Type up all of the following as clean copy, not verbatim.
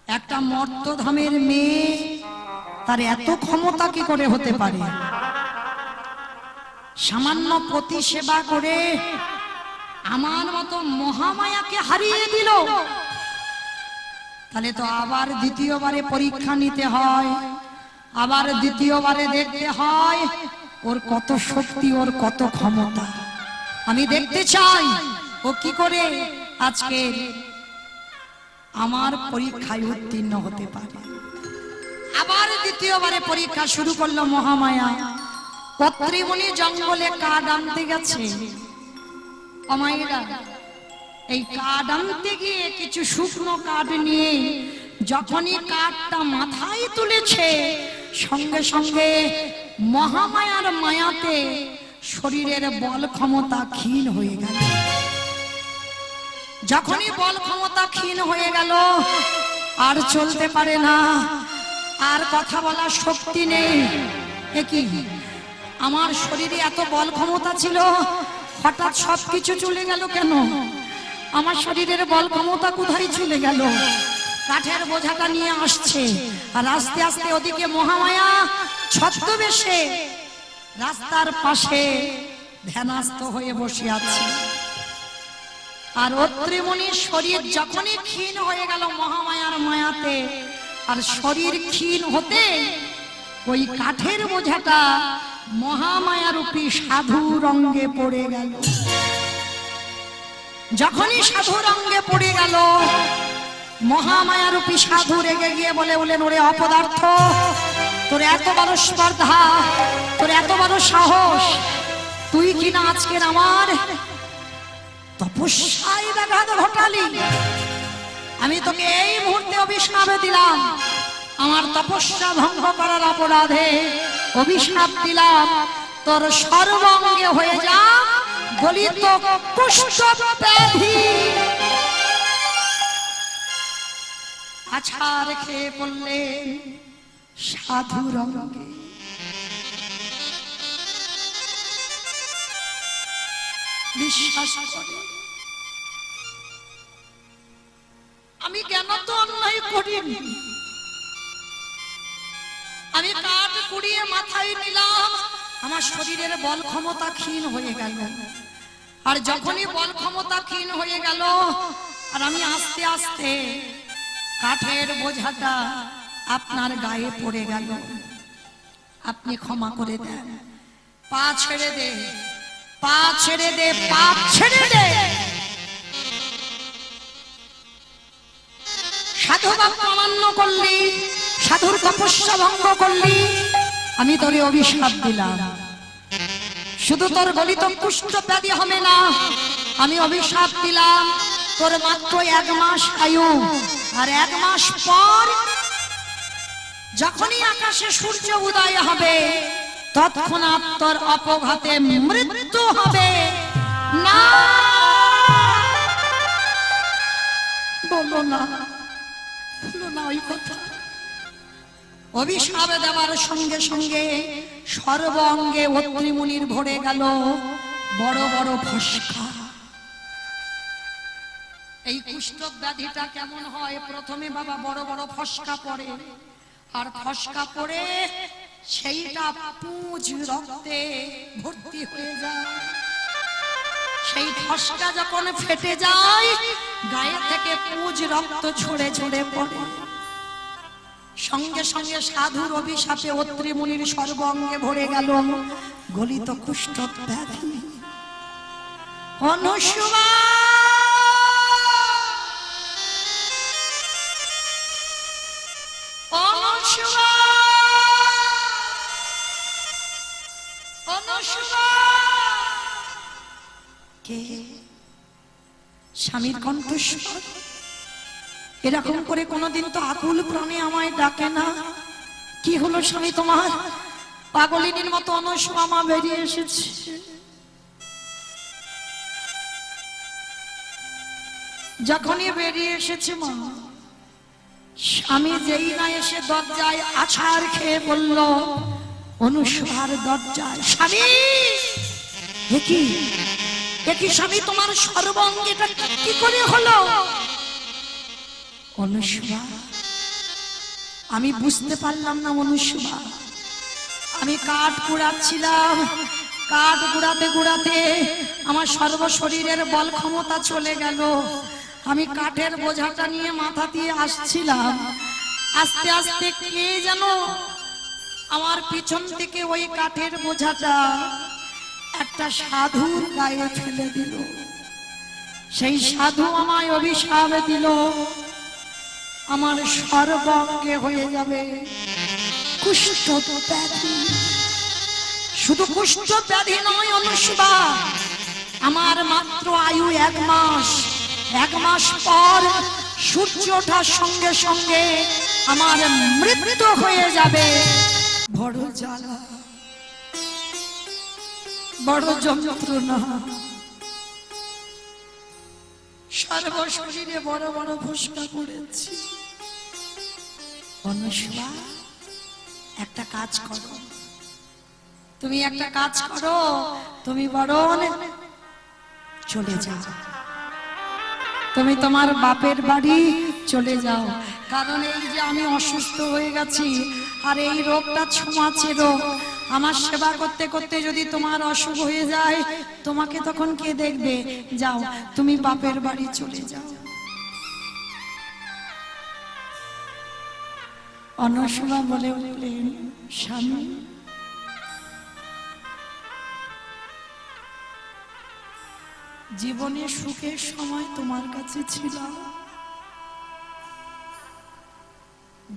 একটা মর্তধামের মেয়ে তার এত ক্ষমতা কি করে হতে পারে? সামান্য পতি সেবা করে আমার মতো মহামায়াকে হারিয়ে দিল। তাহলে তো আবার দ্বিতীয়বারে পরীক্ষা নিতে হয়, আবার দ্বিতীয়বারে দেখতে হয় ওর কত শক্তি, ওর কত ক্ষমতা। আমি দেখতে চাই ও কি করে আজকে আমার পরীক্ষায় উত্তীর্ণ হতে পারে। আবার দ্বিতীয়বারে পরীক্ষা শুরু করলো মহামায়া। পত্রীমণি জঙ্গলে কাঠ আনতে গেছে। অমায়েরা, এই কাঠ আনতে গিয়ে কিছু শুকনো কাঠ নিয়ে যখনই কাঠটা মাথায় তুলেছে, সঙ্গে সঙ্গে মহামায়ার মায়াতে শরীরের বল ক্ষমতা ক্ষীণ হয়ে গেল। যখনই বল ক্ষমতা ক্ষীণ হয়ে গেল, আর চলতে পারে না, আর কথা বলার শক্তি নেই। কি আমার শরীরে এত বল ক্ষমতা ছিল, হঠাৎ সবকিছু চলে গেল কেন? আমার শরীরের বল ক্ষমতা কোথায় চলে গেল? কাঠের বোঝাটা নিয়ে আসছে, আর আস্তে আস্তে ওদিকে মহামায়া ছদ্মবেশে রাস্তার পাশে ধ্যানস্থ হয়ে বসে আছে। আর অত্রিমণির শরীর যখনই ক্ষীণ হয়ে গেল মহামায়ার মায়াতে, আর শরীর ক্ষীণ হতে ওই কাঠের বোঝাটা মহামায়ারূপী সাধুর অঙ্গে পড়ে গেল। যখনই সাধুর অঙ্গে পড়ে গেল, মহামায়ারূপী সাধু রেগে গিয়ে বললেন, ওরে অপদার্থ, তোর এত বড় স্পর্ধা, তোর এত বড় সাহস, তুই কিনা আজকের আমার তপস্যায় ব্যাঘাত ঘটালি। আমি তোকে এই মুহূর্তে অভিশাপ দিলাম, আমার তপস্যা ভঙ্গ করার অপরাধে অভিশাপ দিলাম, তোর সর্বাঙ্গে হয়ে যা গলিত কুষ্ঠ ব্যাধি। আছাড় খেয়ে পড়লেন সাধুর অঙ্গে। বিশ্বাস করে আমি কেন তো অন্যায় করিনি, আমি কাঠ কুড়িয়ে মাথায় নিলাম, আমার শরীরের বল ক্ষমতা ক্ষীণ হয়ে গেল। আর যখনই বল ক্ষমতা ক্ষীণ হয়ে গেল, আর আমি আস্তে আস্তে কাঠের বোঝাটা আপনার গায়ে পড়ে গেল, আপনি ক্ষমা করে দেন, পা ছেড়ে দে, পা ছেড়ে দে, পা ছেড়ে দে। সাধু বাক্য অমান্য করলি, সাধুর তপস্যা ভঙ্গ করলি, আমি তোরে অভিশাপ দিলাম। শুধু তোর গলিত কুষ্ঠ ব্যাধি হবে না, আমি অভিশাপ দিলাম তোর মাত্র 1 মাস আয়ু। আর 1 মাস পর যখনই আকাশে সূর্য উদয় হবে, তৎক্ষণাৎ তোর অপঘাতে মৃত্যু হবে। না বলো না, বলো না ওই কথা। অভিশাপ দেওয়ার সঙ্গে সঙ্গে সর্ব অঙ্গে অত্রিমুনির ভরে গেল বড় বড় ফসকা। এই কুষ্ঠ ব্যাধিটা কেমন হয়? প্রথমে বাবা বড় বড় ফসকা পড়ে, আর ফসকা পড়ে সেইটা পুঁজ রক্তে ভর্তি হয়ে যায়। সেই ফসকা যখন ফেটে যায়, গায়ে থেকে পুঁজ রক্ত ঝরে ঝরে পড়ে। সঙ্গে সঙ্গে সাধুর অভিশাপে অত্রিমুনির সর্ব অঙ্গে ভরে গেল গলিত কুষ্ঠ ব্যাধি। অনুসুয়া অনুসুয়া অনুসুয়া, কে? স্বামীর কণ্ঠস্বর। এরকম করে কোনোদিন তো আকুল প্রাণে আমায় ডাকে না। কি হলো স্বামী তোমার? পাগলিনীর মতো অনুসুয়া মা বেরিয়ে এসেছে। যখনই বেরিয়ে এসেছে মা, স্বামী যেই না এসে দরজায় আছাড় খেয়ে বলল, অনুসুয়ার দরজায়। স্বামী, একই স্বামী, তোমার সর্বাঙ্গেটা কি করে হলো? অনুসুয়া, আমি বুঝতে পারলাম না মনুষ্যবা, আমি কাঠ কুড়াচ্ছিলাম, কাঠ গুড়াতে গুড়াতে আমার সর্ব শরীরের বল ক্ষমতা চলে গেল। আমি কাঠের বোঝাটা নিয়ে মাথা দিয়ে আসছিলাম, আস্তে আস্তে কে যেন আমার পিছন থেকে ওই কাঠের বোঝাটা একটা সাধুর গায়ে ফেলে দিল। সেই সাধু আমায় অভিশাপ দিল, আমার সর্বাঙ্গে হয়ে যাবে কুষ্ঠ ব্যাধি। শুধু কুষ্ঠ ব্যাধি নয় অনুষ্বা, আমার মাত্র আয়ু 1 মাস। 1 মাস পর সূর্য ওঠার সঙ্গে সঙ্গে আমার মৃত্যু হয়ে যাবে। বড় জ্বালা, বড় যন্ত্রণা, সর্ব শরীরে বড় বড় ফোসকা পড়েছি। অনুষ্বা, একটা কাজ করো, তুমি একটা কাজ করো, তুমি বরং চলে যাও, তুমি তোমার বাপের বাড়ি চলে যাও। কারণ এই যে আমি অসুস্থ হয়ে গেছি, আর এই রোগটা ছোঁয়াচে রোগ, আমার সেবা করতে করতে যদি তোমার অসুখ হয়ে যায়, তোমাকে তখন কে দেখবে? যাও, তুমি বাপের বাড়ি চলে যাও। অনুষ্বা বলে উঠলেন, স্বামী, জীবনে সুখের সময় তোমার কাছে ছিলাম,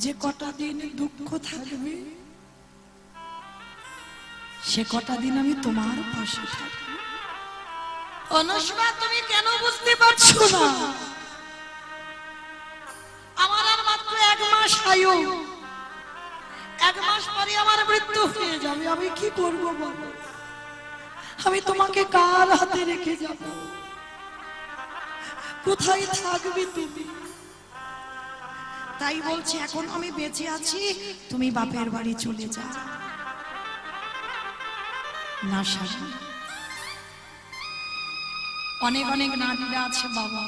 যে কটা দিন দুঃখ থাকবে সে কটা দিন আমি তোমার পাশে থাকবো। অনুষ্বা, তুমি কেন বুঝতে পারছো না? আমার আর মাত্র 1 মাস আয়ু, 1 মাস পরে আমার মৃত্যু হয়ে যাবে। আমি কি করব বলো? আমি তোমাকে কার হাতে রেখে যাব? কোথায় থাকবে তুমি? তাই বলছি, এখন আমি বেঁচে আছি, তুমি বাপের বাড়ি চলে যাও। না শাশি, অনেক অনেক নারীরা আছে বাবা,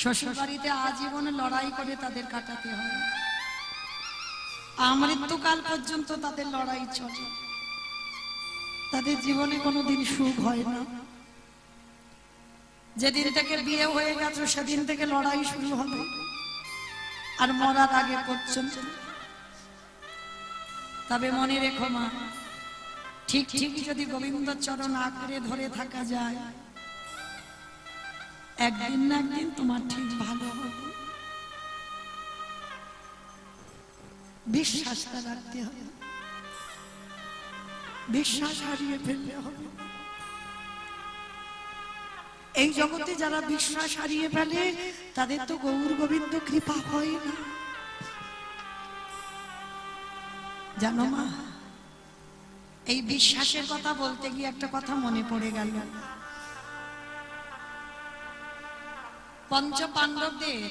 শ্বশুর বাড়িতে আজীবন লড়াই করে তাদের কাটাতে হয়, আমৃত্যুকাল পর্যন্ত তাদের লড়াই চলে, তাদের জীবনে কোনোদিন সুখ হয় না। যেদিন থেকে বিয়ে হয়ে গেছে সেদিন থেকে লড়াই শুরু হবে, আর মরার আগে পর্যন্ত। তবে মনে রেখো মা, ঠিক ঠিক যদি গোবিন্দ চরণ আঁকড়ে ধরে থাকা যায়, একদিন না একদিন তোমার ঠিক ভালো হবে। বিশ্বাসটা রাখতে হবে, বিশ্বাস হারিয়ে ফেললে হবে। এই জগতে যারা বিশ্বাস হারিয়ে ফেলে তাদের তো গৌর গোবিন্দ কৃপা হয় না, জানো মা। এই বিশ্বাসের কথা বলতে গিয়ে একটা কথা মনে পড়ে গেল। পঞ্চ পাণ্ডবদের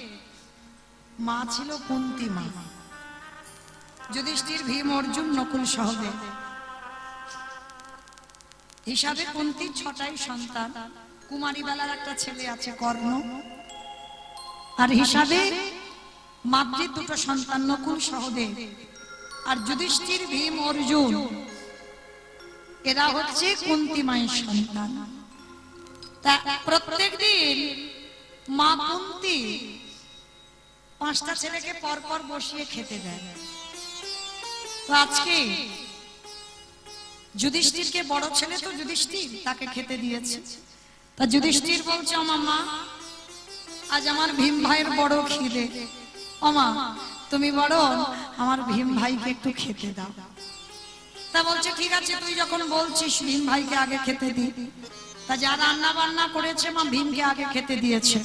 মা ছিল কুন্তী মা, যুধিষ্ঠির, ভীম, অর্জুন, নকুল, সহদেব হিসাবে কুন্তীর 6টাই সন্তান। কুমারী বেলার একটা ছেলে আছে কর্ণ, আর হিসাবে মাতৃ 2টো সন্তান, নকুল, সহদেব। আর যুধিষ্ঠির, ভীম, অর্জুন এরা হচ্ছে কুন্তী মায়ের সন্তান। তা প্রত্যেক দিন মা কুন্তী 5টা ছেলেকে পর পর বসিয়ে খেতে দেয়। তো আজকে যুধিষ্ঠিরকে, বড় ছেলে তো যুধিষ্ঠির, তাকে খেতে দিয়েছে। তা যুধিষ্ঠির বলছে, ও মা, আজ আমার ভীম ভাইয়ের বড় খিদে, ও মা তুমি বড়, আমার ভীম ভাইকে একটু খেতে দাও। তা বলছে, ঠিক আছে, তুই যখন বলছিস ভীম ভাইকে আগে খেতে দি। তা যা রান্না বান্না করেছে মা ভীমকে আগে খেতে দিয়েছে।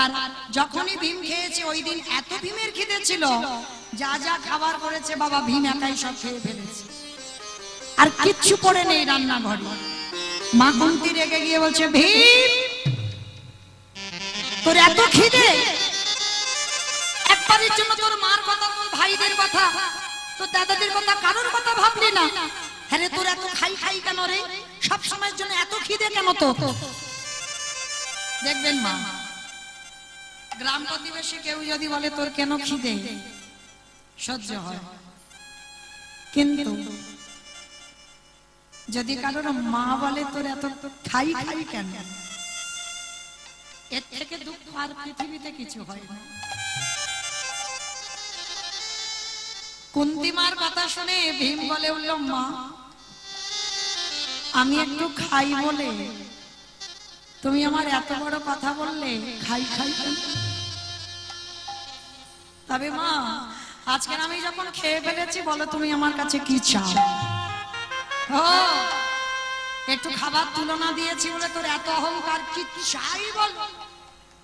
আর যখনই ভীম খেয়েছে ওই দিন এত ভীমের খিদে ছিল, যা যা খাবার করেছে বাবা ভীম একাই সব খেয়ে ফেলেছে, আর কিচ্ছু পড়ে নেই রান্নাঘরে। মা কুন্তী রেগে গিয়ে বলছে, ভীম তোর এত খিদে, একবারের জন্য তোর মার কথা, তোর ভাইদের কথা, তোর দাদাদের কথা, কারোর কথা ভাবলি না? হ্যাঁ রে, তোর এত খাই খাই কেন রে? সব সময়ের জন্য এত খিদে কেন তো? দেখবেন মা, গ্রাম প্রতিবেশী কেউ যদি বলে তোর কেন খিদে, সহ্য হয়, কিন্তু যদি কারোর মা বলে তোর এত খাই খাই কেন, এর থেকে দুঃখ আর পৃথিবীতে কিছু হয় না। কুন্তী মার কথা শুনে ভীম বলে উঠল, মা আমি একটু খাই বলে তুমি আমার এত বড় কথা বললে, খাই খাই কেন? তবে মা আজকে আমি যখন খেয়ে ফেলেছি, বলো তুমি আমার কাছে কি চাও? ও একটু খাবার তুলনা দিয়েছি বলে তোর এত অহংকার, কি চাই বল?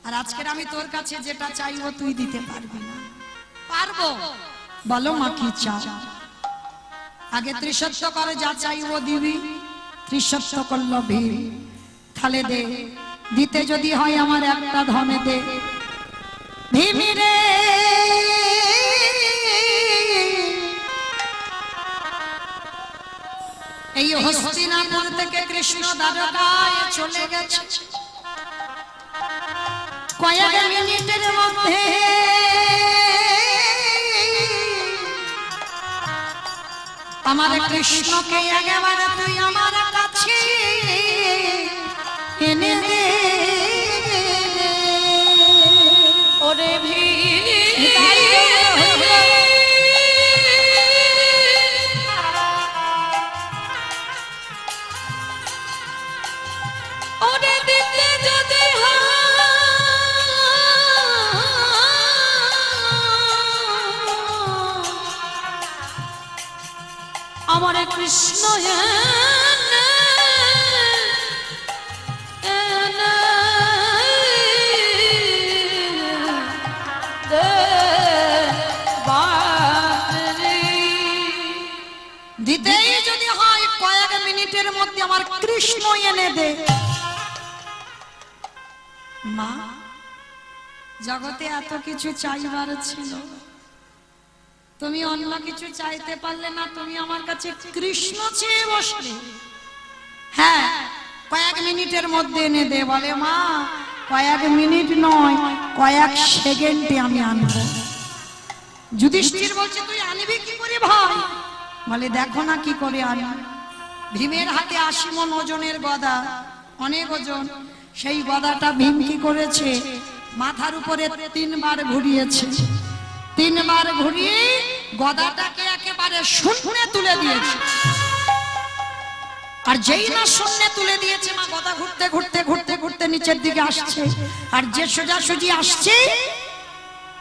আর আজকের আমি তোর কাছে যেটা চাইবো তুই দিতে পারবি না। পারবো, বলো মা কি চাও? আগে ত্রিসত্য করে যা চাইবো দিবি। ত্রিসত্য করল ভীম, তাহলে দে, দিতে যদি হয় আমার একটা ধনে দে। ভীমি রে এই হস্তিনাপুর থেকে কৃষ্ণ দ্বারকায় চলে গেছে। কয়েক মিনিটের মধ্যে আমার কৃষ্ণকে একেবারে তুই আমার কাছে এনে দে। ওরে আমার কৃষ্ণ দিতেই যদি হয় কয়েক মিনিটের মধ্যে আমার কৃষ্ণ এনে দে। মা জগতে এত কিছু চাইবার ছিল, তুমি অন্য কিছু চাইতে পারলে না, তুমি আমার কাছে কৃষ্ণ চেয়ে বসলে। হ্যাঁ কয়েক মিনিটের মধ্যে এনে দে। বলে মা কয়েক মিনিট নয়, কয়েক সেকেন্ডে আমি আনবো। যুধিষ্ঠির বলছে তুই আনবি কি করে ভাই? বলে দেখো না কি করে আনি। ভীমের হাতে 80 মণ ওজনের গদা, অনেক ওজন। সেই গদাটা ভীম কি করেছে, মাথার উপরে 3 বার ঘুরিয়েছে। 3 বার ঘুরিয়ে গদাটাকে একেবারে শূন্যে তুলে দিয়েছে। আর যেই না শূন্যে তুলে দিয়েছে, মা গদা ঘুরতে ঘুরতে ঘুরতে ঘুরতে নিচের দিকে আসছে। আর যে সোজাসুজি আসছে,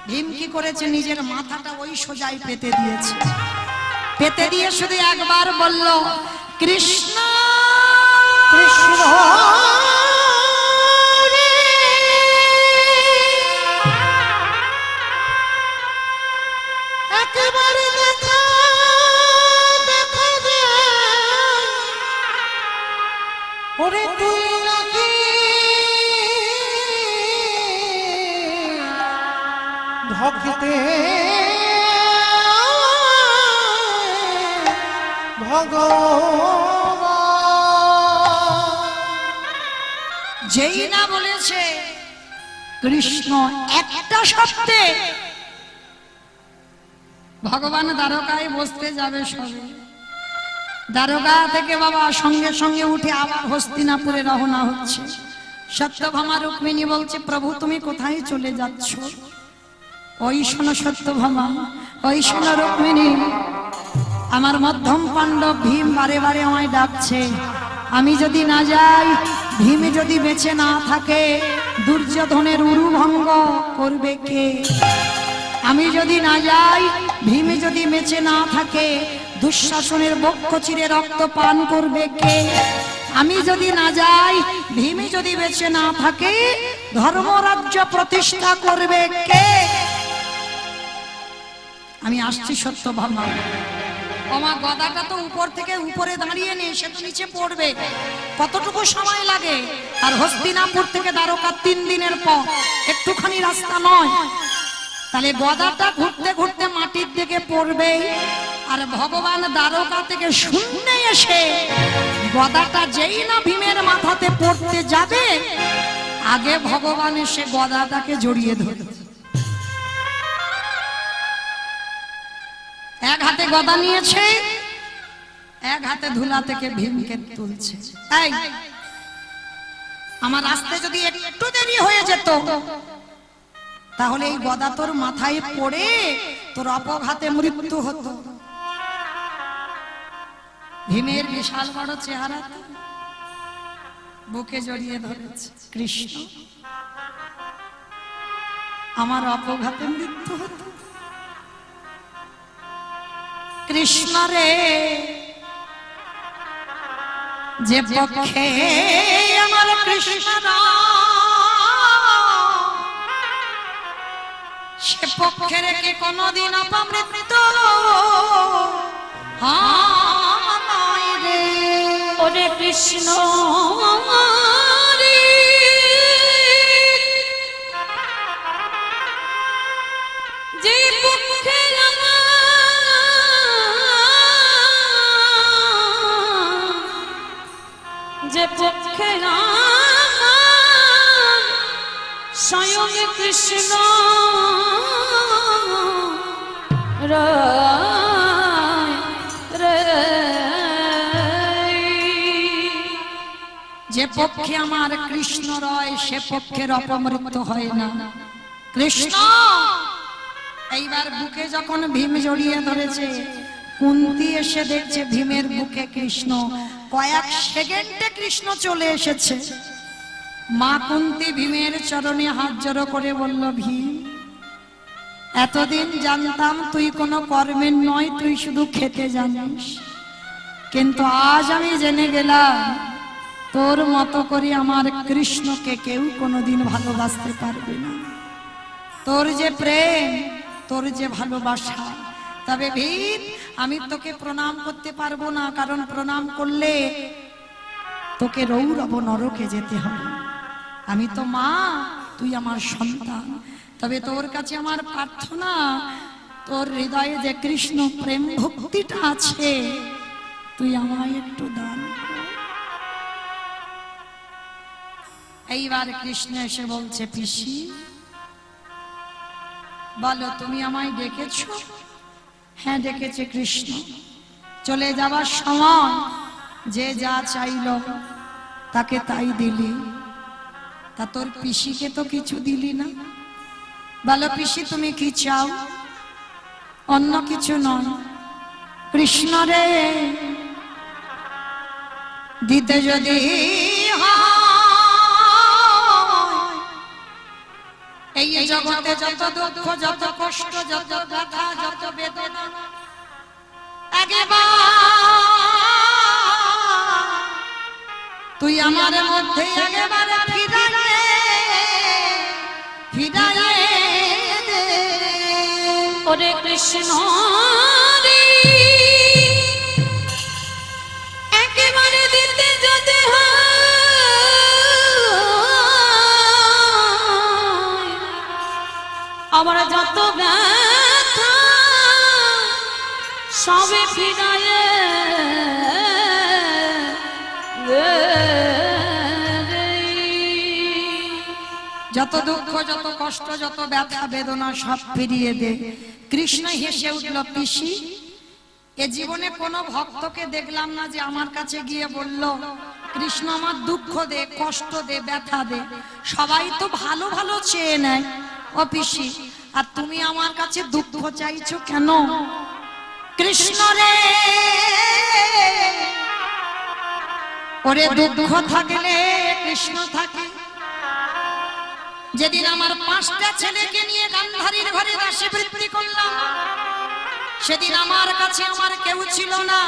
ভীম কি করেছে, নিজের মাথাটা ওই সোজাই পেতে দিয়েছে। পেতে দিয়ে শুধু একবার বলল, কৃষ্ণ কৃষ্ণ। ওরে তুই নাকি ভক্তে ভগবান। যেই না বলেছে কৃষ্ণ একটা শব্দে, ভগবান দ্বারকায় বসতে যাবে সবে। দ্বারকা থেকে বাবা সঙ্গে সঙ্গে উঠে আবার হস্তিনাপুরে রওনা হচ্ছে। সত্যভামা রুক্মিণী বলছে, প্রভু তুমি কোথায় চলে যাচ্ছ? ওই শোনো সত্যভামা, ওই শোনো রুক্মিণী, আমার মধ্যম পাণ্ডব ভীম বারে বারে আমায় ডাকছে। আমি যদি না যাই, ভীম যদি বেঁচে না থাকে, দুর্যোধনের উরু ভঙ্গ করবে কে? আমি যদি না যাই, ভীম যদি বেঁচে না থাকে, দুঃশাসনের বক্ষ চিরে রক্ত পান করবে কে? আমি যদি না যাই, ভীম যদি বেঁচে না থাকে, ধর্মরাজ্য প্রতিষ্ঠা করবে কে? আমি আসছি সত্যভামা। আমার গদাটা তো উপর থেকে উপরে দাঁড়িয়ে নেই, সে তো নিচে পড়বে, কতটুকু সময় লাগে? আর হস্তিনাপুর থেকে দ্বারকা 3 দিনের পথ, একটুখানি রাস্তা নয়। তাহলে গদাটা ঘুরতে ঘুরতে মাটির দিকে পড়বে। আর ভগবান দ্বারকা থেকে শূন্যে এসে গদাটা যেই না ভীমের মাথাতে পড়তে যাবে, আগে ভগবান এসে গদাটাকে জড়িয়ে ধরে, এক হাতে গদা নিয়েছে, এক হাতে ধুলা থেকে ভীমকে তুলছে। এই আমার আসতে যদি একটু দেরি হয়ে যেত তাহলে এই গদা তোর মাথায় পড়ে তোর অপঘাতে মৃত্যু হতো। ভীমের বিশাল বড় চেহারা, বুকে জড়িয়ে ধরেছে, কৃষ্ণ আমার অপঘাতে মৃত্যু হতো। কৃষ্ণ রে, যে পক্ষে আমার কৃষ্ণ সে পক্ষে রেখে কোনদিন অপমৃত্যু হয় রে। ওরে কৃষ্ণ যে পক্ষে যে পক্ষে স্বয়ং কৃষ্ণ যে পক্ষে আমার কৃষ্ণ রয় সে পক্ষের অপমৃত্যু হয় না। কৃষ্ণ এইবার বুকে যখন ভীম জড়িয়ে ধরেছে, কুন্তি এসে দেখছে ভীমের বুকে কৃষ্ণ, কয়েক সেকেন্ডে কৃষ্ণ চলে এসেছে। মা কুন্তি ভীমের চরণে হাত জড়ো করে বলল, ভীম এতদিন জানতাম তুই কোনো কর্মের নয়, তুই শুধু খেতে জানিস, কিন্তু আজ আমি জেনে গেলাম তোর মতো করে আমার কৃষ্ণকে কেউ কোনোদিন ভালোবাসতে পারবে না। তোর যে প্রেম, তোর যে ভালোবাসা। তবে ভীম আমি তোকে প্রণাম করতে পারবো না, কারণ প্রণাম করলে তোকে রৌরব নরকে যেতে হবে। আমি তো মা, তুই আমার সন্তান। তবে তোর কাছে আমার প্রার্থনা, তোর হৃদয়ে যে কৃষ্ণ প্রেম ভক্তিটা আছে তুই আমায় একটু দান কর। এইবার কৃষ্ণ এসে বলছে, পিসি বলো তুমি আমায় ডেকেছো? হ্যাঁ ডেকেছে কৃষ্ণ। চলে যাবার সময় যে যা চাইল তাকে তাই দিলি, তা তোর পিসিকে তো কিছু দিলি না। বলো পিসি তুমি কি চাও? অন্য কিছু নয়, কৃষ্ণ রে দিতে যদি এই জগতে যত দুঃখ, যত কষ্ট, যত ব্যথা, যত বেদনা, তুই আমার মধ্যে একেবারে ফিরাইয়ে দে। ওরে কৃষ্ণ একেবারে দিতে যদি আমার যত ব্যথা সবে ফিরাইয়ে যত দুঃখ, যত কষ্ট, যত ব্যথা বেদনা সব ফিরিয়ে দে। কৃষ্ণ হেসে উঠল, পিসি এ জীবনে কোনো ভক্তকে দেখলাম না যে আমার কাছে গিয়ে বলল কৃষ্ণ আমার দুঃখ দে, কষ্ট দে, ব্যথা দে। সবাই তো ভালো ভালো চেয়ে নেয়। ও পিসি, আর তুমি আমার কাছে দুঃখ চাইছো কেন? কৃষ্ণ রে ওরে দুঃখ থাকলে কৃষ্ণ থাকে। যেদিন আমার 5টা ছেলেকে নিয়ে গান্ধারীর ঘরে দাসী বৃত্তি করলাম, সেদিন আমার কাছে আমার কেউ ছিল না,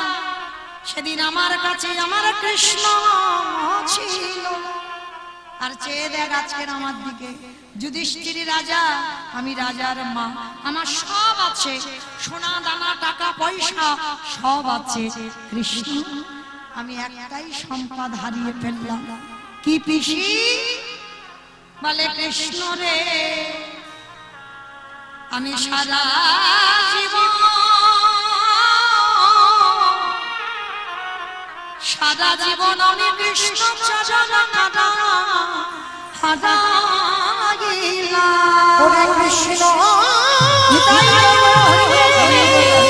সেদিন আমার কাছে আমার কৃষ্ণ ছিল। আর চেয়ে দেখ আজকের আমার দিকে, যুধিষ্ঠির রাজা, আমি রাজার মা, আমার সব আছে, সোনা দানা টাকা পয়সা সব আছে। কৃষ্ণ আমি একটাই সম্পদ হারিয়ে ফেললাম। কি পিসি? বলে কৃষ্ণ রে আমি সারা জীবন আমি কৃষ্ণ চরণ কাটা হারাইলাম। ওরে কৃষ্ণ নিতাই গৌর হরি বল।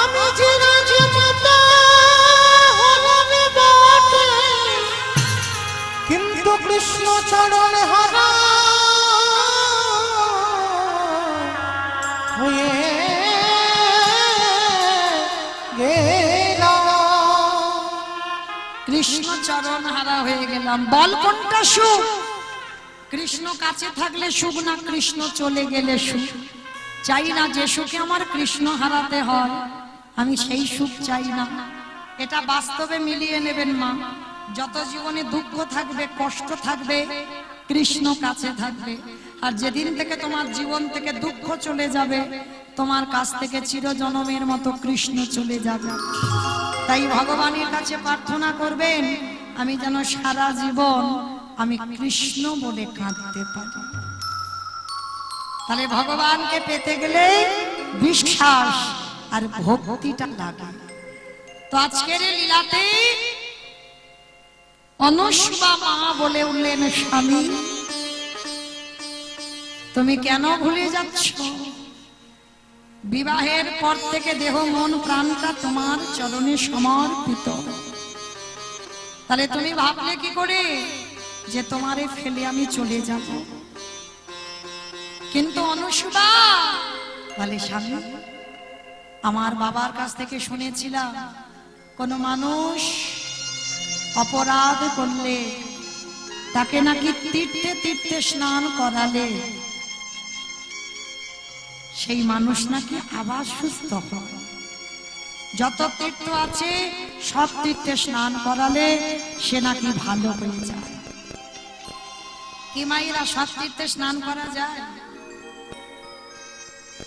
আমি যে রাজমাতা হলাম বটে, কিন্তু কৃষ্ণ চরণ হারা হয়ে গেলাম। কৃষ্ণ চরণ হারা হয়ে গেলাম। বল কোনটা সুখ? কৃষ্ণ কাছে থাকলে সুখ না কৃষ্ণ চলে গেলে সুখ? চাই না যে সুখে আমার কৃষ্ণ হারাতে হয়, আমি সেই সুখ চাই না। এটা বাস্তবে মিলিয়ে নেবেন মা। যত জীবনে দুঃখ থাকবে, কষ্ট থাকবে, কৃষ্ণ কাছে থাকবে। আর যেদিন থেকে তোমার জীবন থেকে দুঃখ চলে যাবে, তোমার কাছ থেকে চিরজনমের মতো কৃষ্ণ চলে যাবে। তাই ভগবানের কাছে প্রার্থনা করবেন, আমি যেন সারা জীবন আমি কৃষ্ণ বলে কাঁদতে পারি। তাহলে ভগবানকে পেতে গেলে বিশ্বাস আর ভক্তিটা লাগে। তো আজকের এই লীলাতে অনুসুয়া মা বলে উঠলেন, স্বামী তুমি কেন ভুলে যাচ্ছ? বিবাহের পর থেকে দেহ মন প্রাণটা তোমার চরণে সমর্পিত। তাহলে তুমি ভাবলে কি করে যে তোমারে ফেলে আমি চলে যাব? কিন্তু অনুসুয়া বলে, স্বামী আমার বাবার কাছ থেকে শুনেছিলাম, কোন মানুষ অপরাধ করলে তাকে নাকি তীর্থে তীর্থে স্নান করালে সেই মানুষ নাকি আবার সুস্থ হয়। যত তীর্থ আছে সব তীর্থে স্নান করালে সে নাকি ভালো হয়ে যায়। কি মাইরা সব তীর্থে স্নান করা যায়?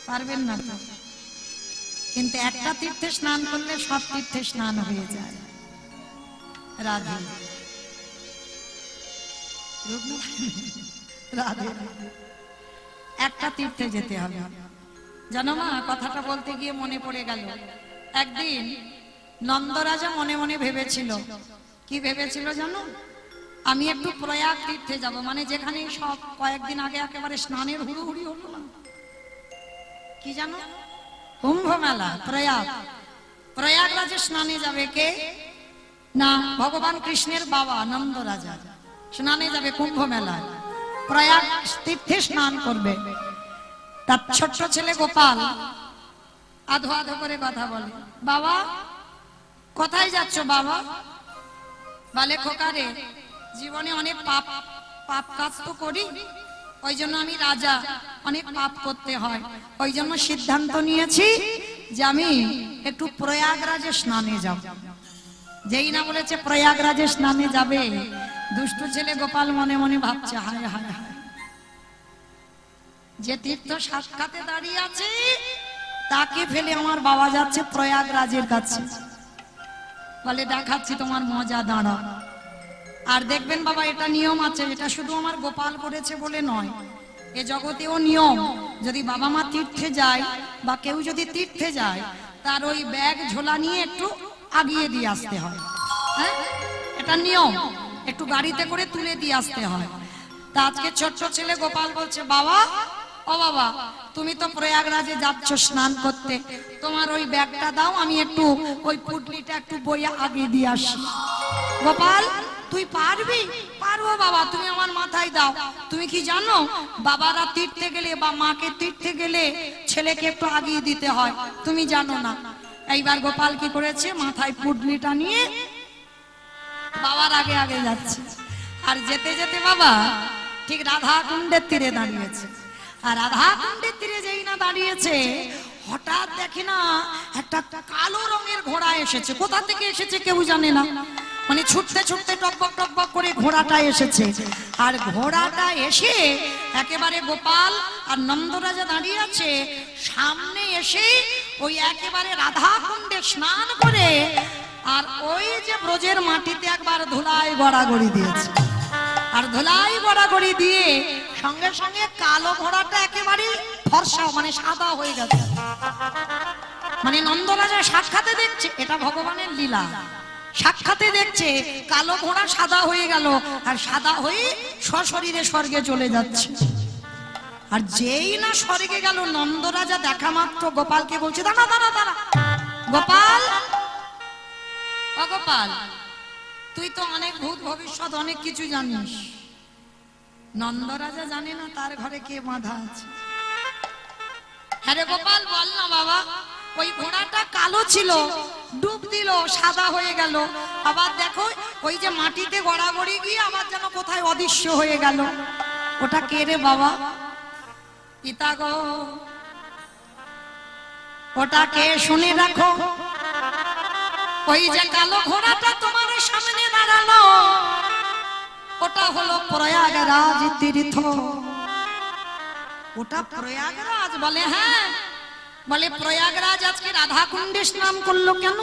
পারবেন না তো। কিন্তু একটা তীর্থে স্নান করলে সব তীর্থে স্নান হয়ে যায়। রাধে রাধে। একটা তীর্থে যেতে হবে। জানো মা, কথাটা বলতে গিয়ে মনে পড়ে গেল, একদিন নন্দরাজা মনে মনে ভেবেছিল। কি ভেবেছিল জানো? আমি একটু প্রয়াগ তীর্থে যাব, মানে যেখানে সব কয়েকদিন আগে একেবারে স্নানের হুড়োহুড়ি হলো না, কি জানো? কুম্ভ মেলা। প্রয়াগ, প্রয়াগরাজে স্নানে যাবে কে? না, ভগবান কৃষ্ণের বাবা নন্দ রাজা স্নানে যাবে কুম্ভ মেলায়। প্রয়াগ তীর্থে স্নান করবে। তার ছোট্ট ছেলে গোপাল আধো আধো করে কথা বলে, বাবা কোথায় যাচ্ছ বাবা? বলে, খোকারে জীবনে অনেক পাপ পাপ কাজ তো করি, ওই জন্য আমি রাজা, অনেক পাপ করতে হয়, ওই জন্য সিদ্ধান্ত নিয়েছি যে আমি একটু প্রয়াগরাজে স্নানে যাব। যেই না বলেছে প্রয়াগরাজে স্নানে যাবে, দুষ্টু ছেলে গোপাল মনে মনে ভাবছে, হায় হায় হায়, যে তীর্থ সাক্ষাতে দাঁড়িয়ে আছে তাকে ফেলে আমার বাবা যাচ্ছে প্রয়াগরাজের কাছে। বলে, দেখাচ্ছি তোমার মজা, দাঁড়া। আর দেখবেন বাবা, এটা নিয়ম আছে, এটা শুধু আমার গোপাল করেছে বলে নয়, এ জগতেও নিয়ম। যদি বাবা মা তীর্থে যায় বা কেউ যদি তীর্থে যায়, তার ওই ব্যাগ ঝোলা নিয়ে একটু আগিয়ে দিয়ে আসতে হয়। হ্যাঁ, এটা নিয়ম, একটু গাড়িতে করে তুলে দিয়ে আসতে হয়। তা আজকে ছোট্ট ছেলে গোপাল বলছে, বাবা ও বাবা, তুমি তো প্রয়াগরাজে যাচ্ছ স্নান করতে, তোমার ওই ব্যাগটা দাও, আমি একটু ওই পুটলিটা একটু বইয়া আগে দিয়ে আসি। গোপাল, তুই পারবি? পারবো বাবা, তুমি আমার মাথায় দাও। তুমি কি জানো, বাবারা তীর্থে গেলে বা মাকে তীর্থে গেলে ছেলেকে একটু আগিয়ে দিতে হয়, তুমি জানো না। এইবার গোপাল কি করেছে, মাথায় পুটলিটা নিয়ে বাবার আগে আগে যাচ্ছে। আর যেতে যেতে বাবা ঠিক রাধা কুণ্ডের তীরে দাঁড়িয়েছে। আর রাধা কুণ্ডের তীরে যেই না দাঁড়িয়েছে, হঠাৎ দেখে না একটা কালো রঙের ঘোড়া এসেছে। কোথা থেকে এসেছে কেউ জানে না, মানে ছুটতে ছুটতে টকবক টকবক করে ঘোড়াটা এসেছে। আর ঘোড়াটা এসে একেবারে গোপাল আর নন্দরাজা দাঁড়িয়ে আছে সামনে এসে ওই একেবারে রাধা কুণ্ডে স্নান করে আর ওই যে ব্রজের মাটিতে একবার ধুলাই গড়াগড়ি দিয়েছে। আর ধুলাই গড়াগড়ি দিয়ে সঙ্গে সঙ্গে কালো ঘোড়াটা একেবারে ফর্সা, মানে সাদা হয়ে গেছে। মানে নন্দরাজা সাক্ষাতে দেখছে, এটা ভগবানের লীলা। সাক্ষাতে দেখছে কালো ঘোড়া সাদা হয়ে গেল, আর সাদা হয়ে সশরীরে স্বর্গে চলে যাচ্ছে। আর যেই না স্বর্গে গেল, নন্দরাজা দেখা মাত্র গোপালকে বলছে, দাঁড়া দাঁড়া দাঁড়া গোপাল, ও গোপাল, তুই তো অনেক ভূত ভবিষ্যৎ অনেক কিছু জানিস। নন্দরাজা জানে না তার ঘরে কে বাঁধা আছে। হ্যাঁ রে গোপাল, বল না বাবা। ওই ঘোড়াটা কালো ছিল, ডুব দিল, সাদা হয়ে গেল। আবার দেখো ওই যে মাটিতে গড়াগড়ি গিয়ে আবার যেন কোথায় অদৃশ্য হয়ে গেল। ওটা কে রে বাবা? পিতা গো, ওটা কে শুনে রাখো। ওই যে কালো ঘোড়াটা তোমার সামনে দাঁড়ানো, ওটা হলো প্রয়াগরাজ তীর্থ। ওটা প্রয়াগরাজ? বলে হ্যাঁ। বলে প্রয়াগরাজ আজকে রাধা কুণ্ডে স্নান করলো কেন?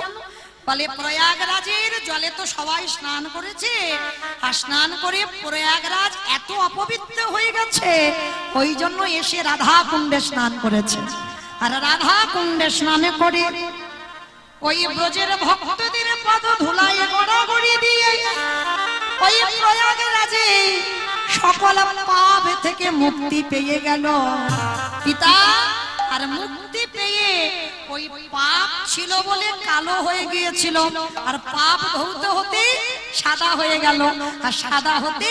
বলে প্রয়াগরাজের জলে তো সবাই স্নান করেছে, আর স্নান করে প্রয়াগরাজ এত অপবিত্র হয়ে গেছে, ওই জন্য এসে রাধা কুণ্ডে স্নান করেছে। আর রাধা কুণ্ডে স্নান করে ওই ব্রজের ভক্তদের পদ ধুলায় গড়াগড়ি দিয়ে ওই প্রয়াগরাজে সকল পাপ থেকে মুক্তি পেয়ে গেল পিতা। আর মুক্তি পেয়ে ওই পাপ ছিল বলে কালো হয়ে গিয়েছিল, আর পাপ ধৌত হতে সাদা হয়ে গেল, আর সাদা হতে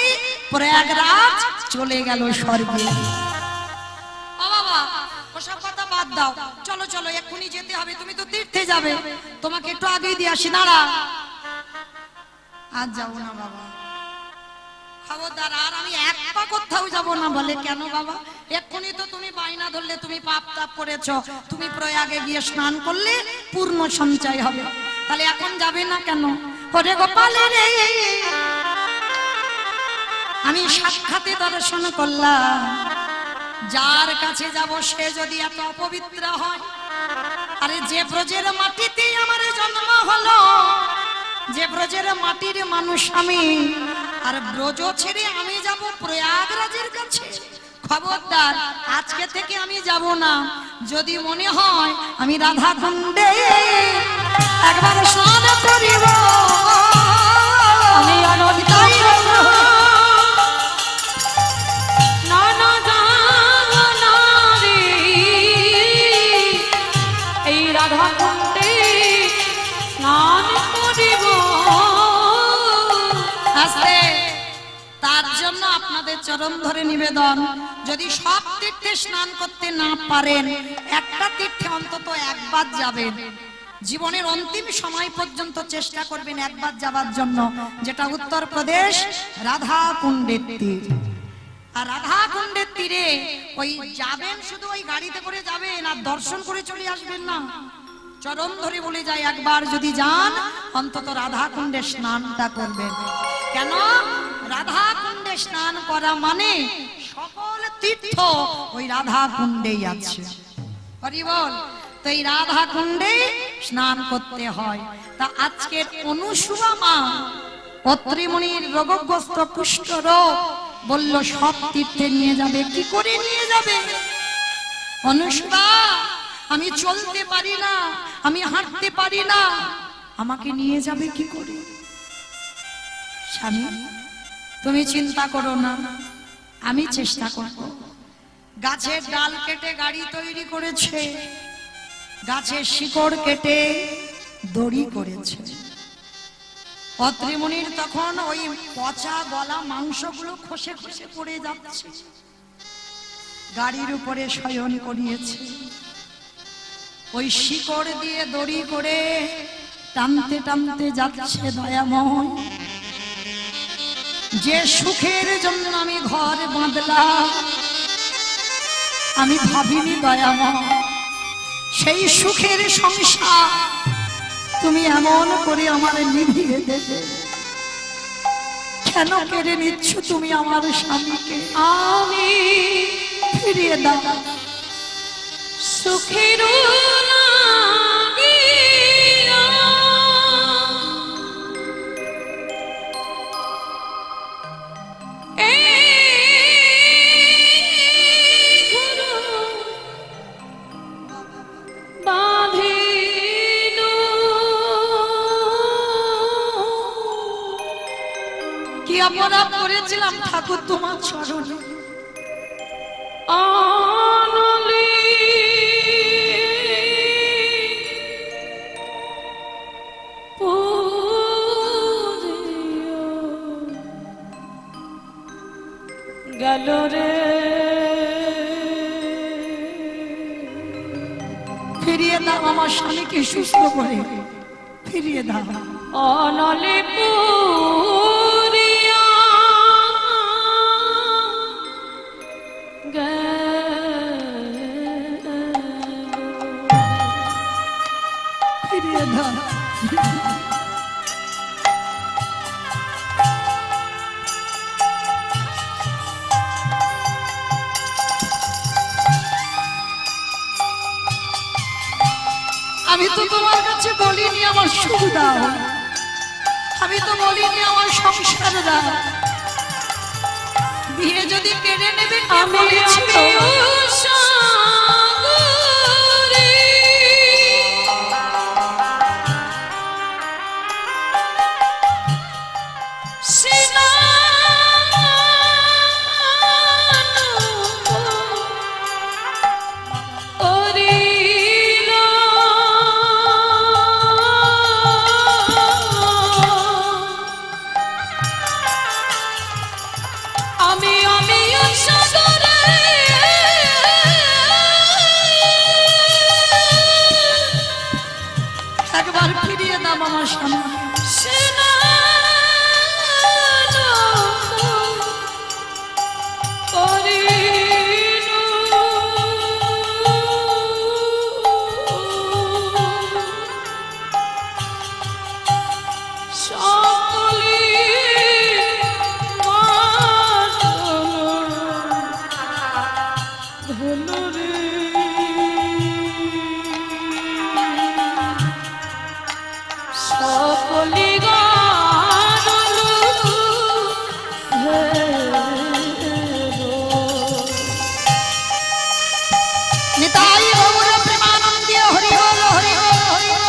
প্রয়াগরাজ চলে গেল স্বর্গে। ও বাবা, ওসব কথা বাদ দাও, চলো চলো এক্ষুনি যেতে হবে। তুমি তো তীর্থে যাবে, তোমাকে একটু আগেই দিয়ে আসি। দাঁড়া, আজ যাবো না বাবা, খবরদার, আর আমি এক পা কোথাও যাবো না। বলে কেন বাবা? এক্ষুনি তো তুমি বাইনা ধরলে তুমি পাপ তাপ করেছো, তুমি প্রয়াগে গিয়ে স্নান করলে পূর্ণ সঞ্চয় হবে, তাহলে এখন যাবে না কেন? ওরে গোপাল রে, আমি সাক্ষাতে দর্শন করলাম, যার কাছে যাব সে যদি এত অপবিত্র হয়। আরে যে ব্রজের মাটিতে আমার জন্ম হলো, যে ব্রজের মাটির মানুষ আমি, আর ব্রজ ছেড়ে আমি যাব প্রয়াগরাজের কাছে? খবরদার, আজকে থেকে আমি যাব না। যদি মনে হয় আমি রাধা কুণ্ডে একবার স্নান করিব, আমি অনন্ত না না যাব না রে, এই রাধা কুণ্ডে স্নান করিব। আস্তে, তার জন্য আপনাদের চরণ ধরে নিবেদন, যদি সব তীর্থে স্নান করতে না পারেন, একটা তীর্থে অন্তত একবার যাবেন। জীবনের অন্তিম সময় পর্যন্ত চেষ্টা করবেন একবার যাবার জন্য, যেটা উত্তরপ্রদেশ রাধা কুণ্ডের তীর। আর রাধা কুণ্ডের তীরে ওই যাবেন, শুধু ওই গাড়িতে করে যাবেন আর দর্শন করে চলে আসবেন না। চরণ ধরে বলে যায়, একবার যদি যান অন্তত রাধা কুণ্ডে স্নানটা করবেন। কেন? রাধা কুণ্ডে স্নান করা মানে সকল তীর্থ ওই রাধা কুণ্ডেই আছে। হরি বল। তো এই রাধা কুণ্ডে স্নান করতে হয়। তা আজকের অনুসুয়া মা অত্রিমণির রোগগ্রস্ত কুষ্ঠ রোগ, বলল সব তীর্থে নিয়ে যাবে। কি করে নিয়ে যাবে? অনুসুয়া, আমি চলতে পারি না, আমি হাঁটতে পারি না, আমাকে নিয়ে যাবে কি করে? স্বামী, তুমি চিন্তা করো না, আমি চেষ্টা করব। গাছের ডাল কেটে গাড়ি তৈরি করেছে, গাছের শিকড় কেটে দড়ি করেছে। অত্রিমণির তখন ওই পচা গলা মাংসগুলো খসে খসে পড়ে যাচ্ছে, গাড়ির উপরে শয়ন করিয়েছে। ওই শিকড় দিয়ে দড়ি করে টানতে টানতে যাচ্ছে দয়াময়। যে সুখের জন্য আমি ঘর বাঁধলাম, আমি ভাবিনি দয়াময় সেই সুখের সংসার তুমি এমন করে আমার নিভিয়ে দেবে। কেন কেড়ে নিচ্ছ তুমি আমার স্বামীকে? আমি ফিরিয়ে দাও। সুখের লাগিয়া এই গুরু বাঁধিনু করেছিলাম ঠাকুর তোমার চরণে। অনলি গেল রে, ফিরিয়ে দাও আমার স্বামীকে সুস্থ করে, ফিরিয়ে দাও। অনলি পুরিয়া গেল, ফিরিয়ে দাও। আমি তো তোমার কাছে বলিনি আমার সুখ দাও, আমি তো বলিনি আমার সংসার দাও। বিয়ে যদি কেড়ে নেবে কে আমি বলেছিল? সাগরে একবার ফিরিয়ে দাও আমার স্বামী। সকলি নিতাই গৌর প্রেমানন্দে হরি বল হরি বল হরি বল।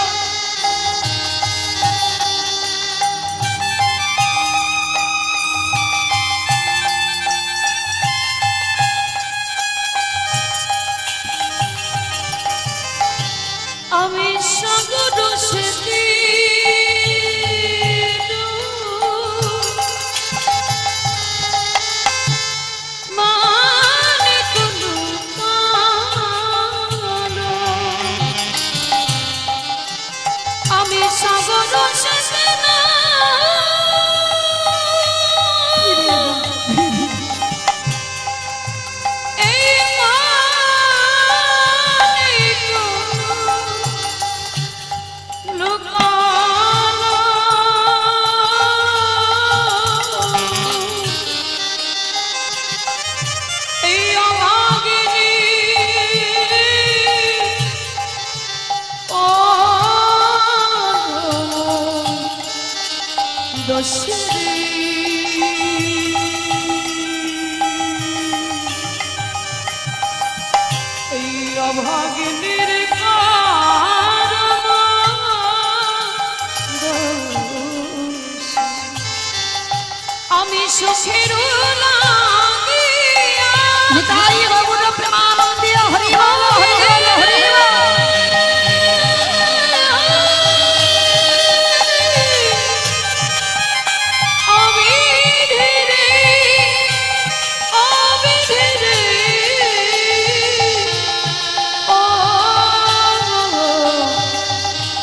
আমি সাগর সেতী মানে কোনো কালো, আমি সাগর সেতী না এই মানে কোনো লুকানো, এই অভাগিনী ও দোষী এই অভাগিনীর কারণ দোষ। আমি সুখের লাগিয়া নিতাই গৌর প্রেমানন্দে হরি বল হরি বল হরি বল।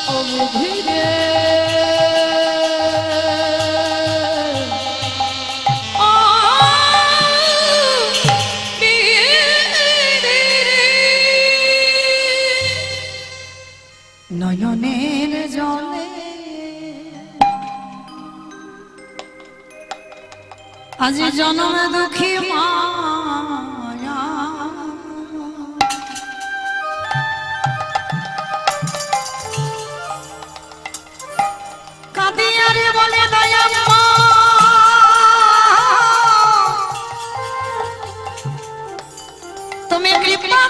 অবিধি নয়নের জলে আজ জনমে দুঃখী মায়া, কাঁদিয়ারে বলে দয়াম্মা তুমি কৃপা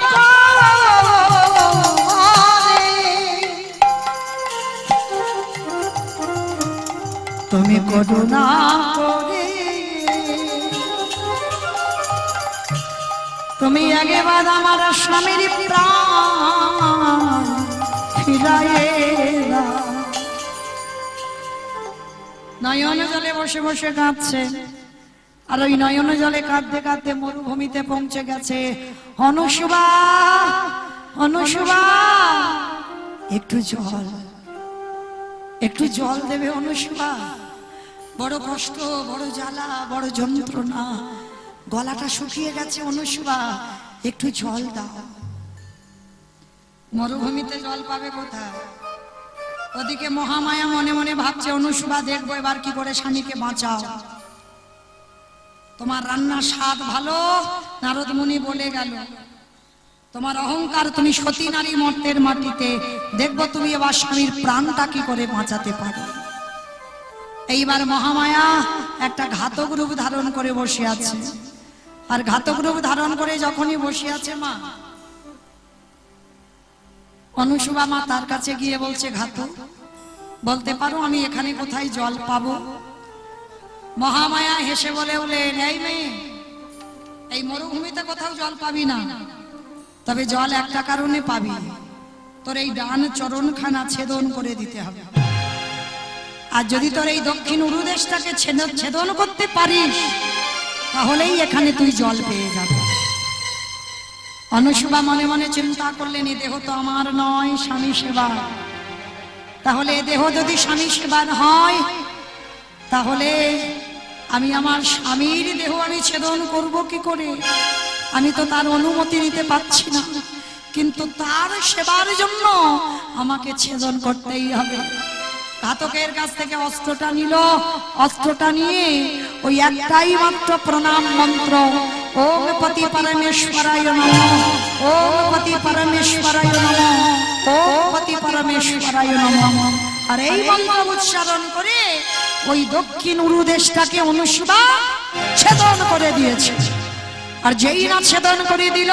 তুমি করুণা করে তুমি আগেবার আমার স্বামীর প্রাণ ফিরায়ে দাও। নয়ন জলে বসে বসে কাঁদছে, আর ওই নয়ন জলে কাঁদতে কাঁদতে মরুভূমিতে পৌঁছে গেছে। অনুসুবা, অনুসুবা, একটু জল, একটু জল দেবে অনুসুবা। বড় কষ্ট, বড় জ্বালা, বড় যন্ত্রণা, গলাটা শুকিয়ে গেছে অনুসুবা, একটু জল দাও। মরুভূমিতে জল পাবে কোথায়? ওদিকে মহামায়া মনে মনে ভাবছে, অনুসুবা দেখবো এবার কি করে স্বামীকে বাঁচাও। তোমার রান্নার স্বাদ ভালো, নারদ মুনি বলে গেল, তোমার অহংকার, তুমি সতী নারী মর্তের মাটিতে, দেখবো তুমি এবার স্বামীর প্রাণটা কি করে বাঁচাতে পারো। এইবার মহামায়া একটা ঘাতক রূপ ধারণ করে বসে আছে। আর ঘাতক রূপ ধারণ করে যখনই বসে আছে মা অনুসুবা, মা তার কাছে গিয়ে বলছে, ঘাতক বলতে পারো আমি এখানে কোথায় জল পাবো? মহামায়া হেসে বলে বলেন, এই মেয়ে, এই মরুভূমিতে কোথাও জল পাবি না, তবে জল একটা কারণে পাবি, তোর এই ডান চরণখানা ছেদন করে দিতে হবে। আর যদি তোর এই দক্ষিণ উরুদেশটাকে ছেদন করতে পারিস, তাহলেই এখানে তুই জল পেয়ে যাবে। অনুসুবা মনে মনে চিন্তা করলেন, এ দেহ তো আমার নয়, স্বামী সেবা। তাহলে এ দেহ যদি স্বামী সেবার হয়, তাহলে আমি আমার স্বামীর দেহ আমি ছেদন করব কি করে? আমি তো তার অনুমতি নিতে পারছি না, কিন্তু তার সেবার জন্য আমাকে ছেদন করতেই হবে। ঘাতকের কাছ থেকে অস্ত্রটা নিল, অস্ত্রটা নিয়ে ওই একটাই মাত্র প্রণাম মন্ত্র, ওম পতি পরমেশ্বরায় নমঃ, ওম পতি পরমেশ্বরায় নমঃ, ওম পতি পরমেশ্বরায় নমঃ। আর এই মন্ত্র উচ্চারণ করে ওই দক্ষিণ উরুদেশটাকে অনুসুবা ছেদন করে দিয়েছে। আর যেই না ছেদন করে দিল,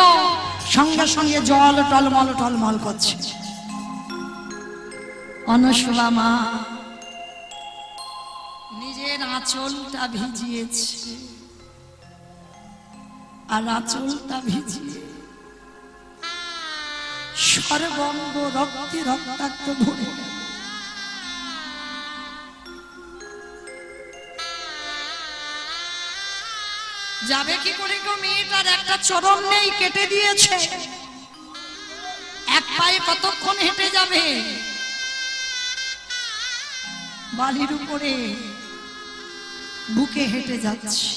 সঙ্গে সঙ্গে জল টলমল টলমল করছে। অনুসুবা মা নিজের আঁচলটা ভিজিয়েছে, আর আঁচলটা ভিজিয়ে সর্বঙ্গ রক্তে রক্তাক্ত ভরে গেল। যাবে কি করে গো? মেয়েটার একটা চরণ নেই, কেটে দিয়েছে। এক পায়ে কতক্ষণ হেঁটে যাবে? বালির উপরে বুকে হেঁটে যাচ্ছে।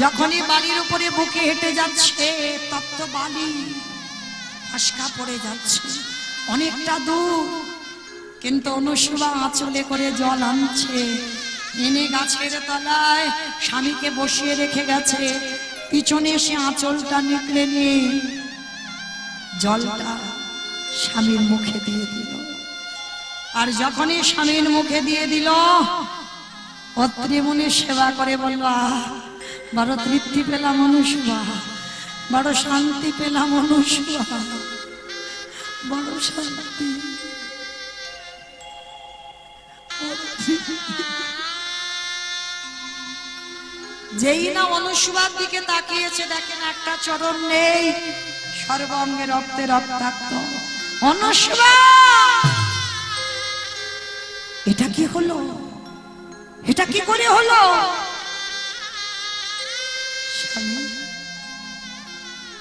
যখনই বালির উপরে বুকে হেঁটে যাচ্ছে, তপ্ত বালি আশকা পড়ে যাচ্ছে অনেকটা দূর। কিন্তু অনুসুবা আঁচলে করে জল আনছে, এনে গাছের তলায় স্বামীকে বসিয়ে রেখে গেছে। পিছনে এসে আঁচলটা নিকড়ে নিয়ে জলটা স্বামীর মুখে দিয়ে দিল। আর যখনই স্বামীর মুখে দিয়ে দিল, অত্রি মুনি সেবা করে বলল, বড় তৃপ্তি পেলাম অনুসুবা, বড় শান্তি পেলাম অনুসুবা, বড় শান্তি। যেই না অনুসুবার দিকে তাকিয়েছে, দেখেন একটা চরণ নেই, সর্বাঙ্গে রক্তে রক্তাক্ত। অনুসুবা, এটা কি হলো? এটা কি করে হলো? স্বামী,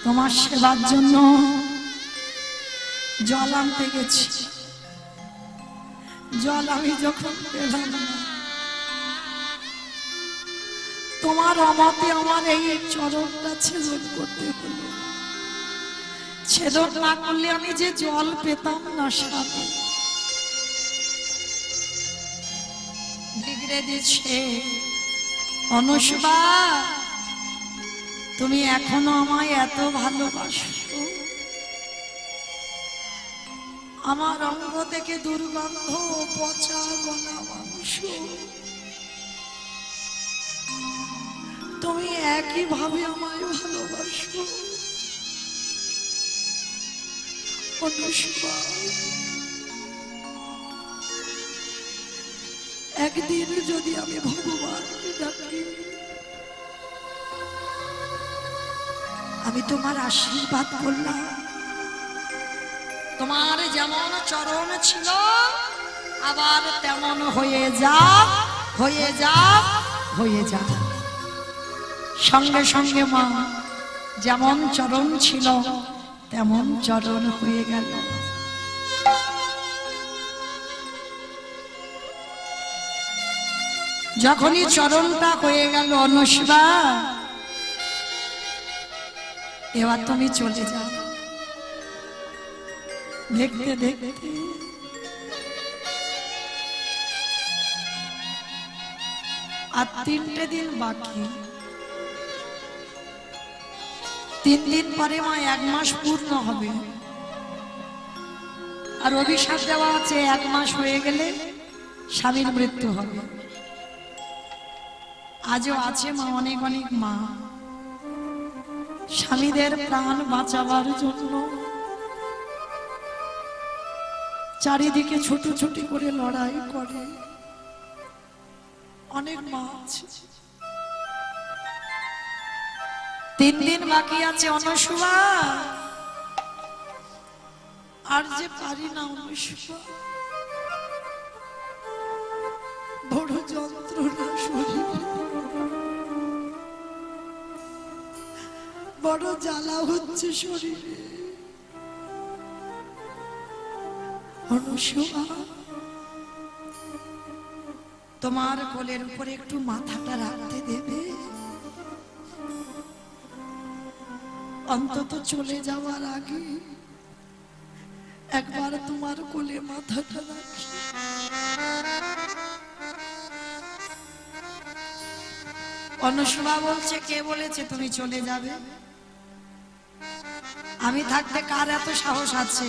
তোমার সেবার জন্য জল আনতে গেছি, জল আমি যখন পেলাম না, তোমার অমতে আমার এই চরণটা ছেদন করতে হলো। ছেদন না করলে আমি যে জল পেতাম না, স্বামী বিগড়ে দিচ্ছে। অনুসুবা, তুমি এখনো আমায় এত ভালোবাসো? আমার অঙ্গ থেকে দুর্গন্ধ, পচা গলা মাংস, তুমি একই ভাবে আমায় ভালোবাসো? অনুসুবা, একদিন যদি আমি ভগবানকে ডাকি, আমি তোমার আশীর্বাদ করলাম, তোমার যেমন চরণ ছিল আবার তেমন হয়ে যাও, হয়ে যাও, হয়ে যাও। সঙ্গে সঙ্গে মা যেমন চরণ ছিল তেমন চরণ হয়ে গেল। যখনই চরণটা হয়ে গেল, অনুষ্বা এবার তুমি চলে যাও। দেখতে দেখতে আর 3টে দিন বাকি। 3 দিন পরে মা 1 মাস পূর্ণ হবে। আর অভিশাপ দেওয়া আছে 1 মাস হয়ে গেলে স্বামীর মৃত্যু হবে। আজও আছে মা অনেক অনেক মা স্বামীদের প্রাণ বাঁচাবার জন্য চারিদিকে ছুটোছুটি করে লড়াই করে। অনেক মা আছে। 3 দিন বাকি আছে অনুষ্বা, আর যে পারি না অনুষ্বা, বড় যন্ত্রণা শরীরে, বড় জ্বালা হচ্ছে শরীরে। অনুষ্বা তোমার কোলের উপরে একটু মাথাটা রাখতে দেবে? অন্তত চলে যাওয়ার আগে একবার তোমার কোলে মাথাটা রাখি। অনুষ্বা বলছে, কে বলেছে তুমি চলে যাবে? আমি থাকতে কার এত সাহস আছে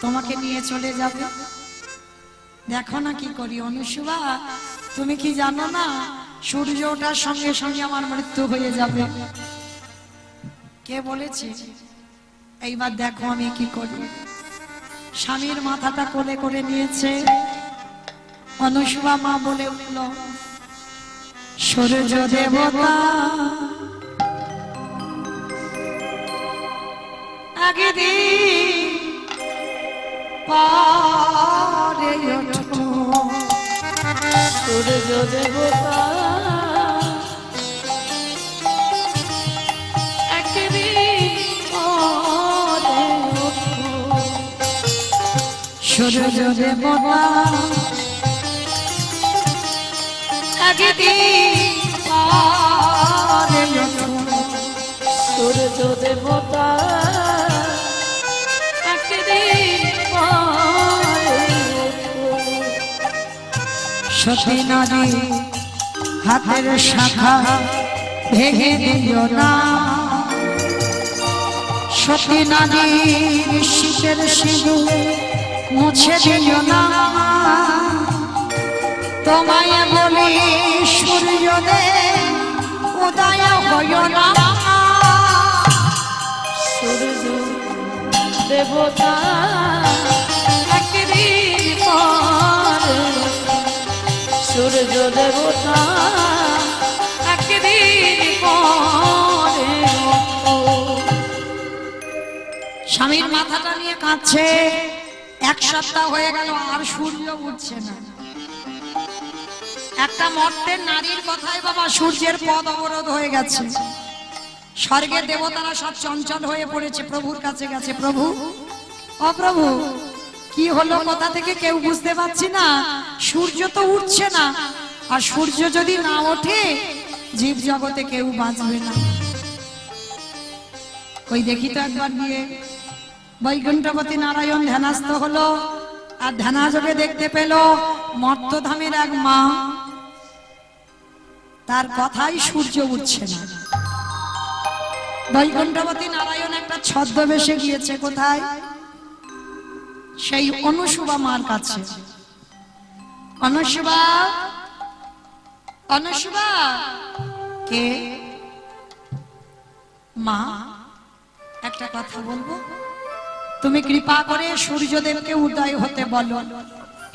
তোমাকে নিয়ে চলে যাবে? দেখো না কি করি। অনুষ্বা তুমি কি জানো না সূর্য ওঠার সঙ্গে সঙ্গে আমার মৃত্যু হয়ে যাবে? কে বলেছে? এইবার দেখো আমি কি করি। স্বামীর মাথাটা কোলে করে নিয়েছে। অনুষ্বা মা বলে উঠল, সূর্য দেবতা আগে দিন পরে ওঠো, সূর্য দেবতা একদিন পরে ওঠো। সূর্য দেবতা আগে দিন পরে ওঠো, সূর্য দেবতা একদিন পরে ওঠো। সতী নারী হাতের শাখা ভেঙে দিও না, সতী নারীর শীতের সিঁদুর মুছে দিও না। তোমায় বলি সূর্যদেব উদয় হইও না। সূর্য দেবতা একদিন পরে, সূর্য দেবতা একদিন পরে ওঠো। স্বামীর মাথাটা নিয়ে কাঁদছে। 1 সপ্তাহ হয়ে গেল আর সূর্য উঠছে না। একটা মর্তের নারীর কথায় বাবা সূর্যের পথ অবরোধ হয়ে গেছে। স্বর্গের দেবতারা সব চঞ্চল হয়ে পড়েছে, প্রভুর কাছে গেছে। প্রভু, ও প্রভু, কি হলো কোথা থেকে কেউ বুঝতে পারছি না। সূর্য তো উঠছে না, আর সূর্য যদি না ওঠে জীব জগতে কেউ বাঁচবে না। কই দেখি তো একবার গিয়ে। বৈকুণ্ঠপতি নারায়ণ ধ্যানস্থ হলো, আর ধ্যানাযোগে দেখতে পেল মর্তধামের এক মা, তার কথাই সূর্য উঠছে না। বৈকুণ্ঠপতি নারায়ণ একটা ছদ্মবেশে গিয়েছে কোথায়? সেই অনুসুবা মার কাছে। অনুসুবা, অনুসুবা। কে? মা, একটা কথা বলবো? তুমি কৃপা করে সূর্যদেবকে উদয় হতে বলো।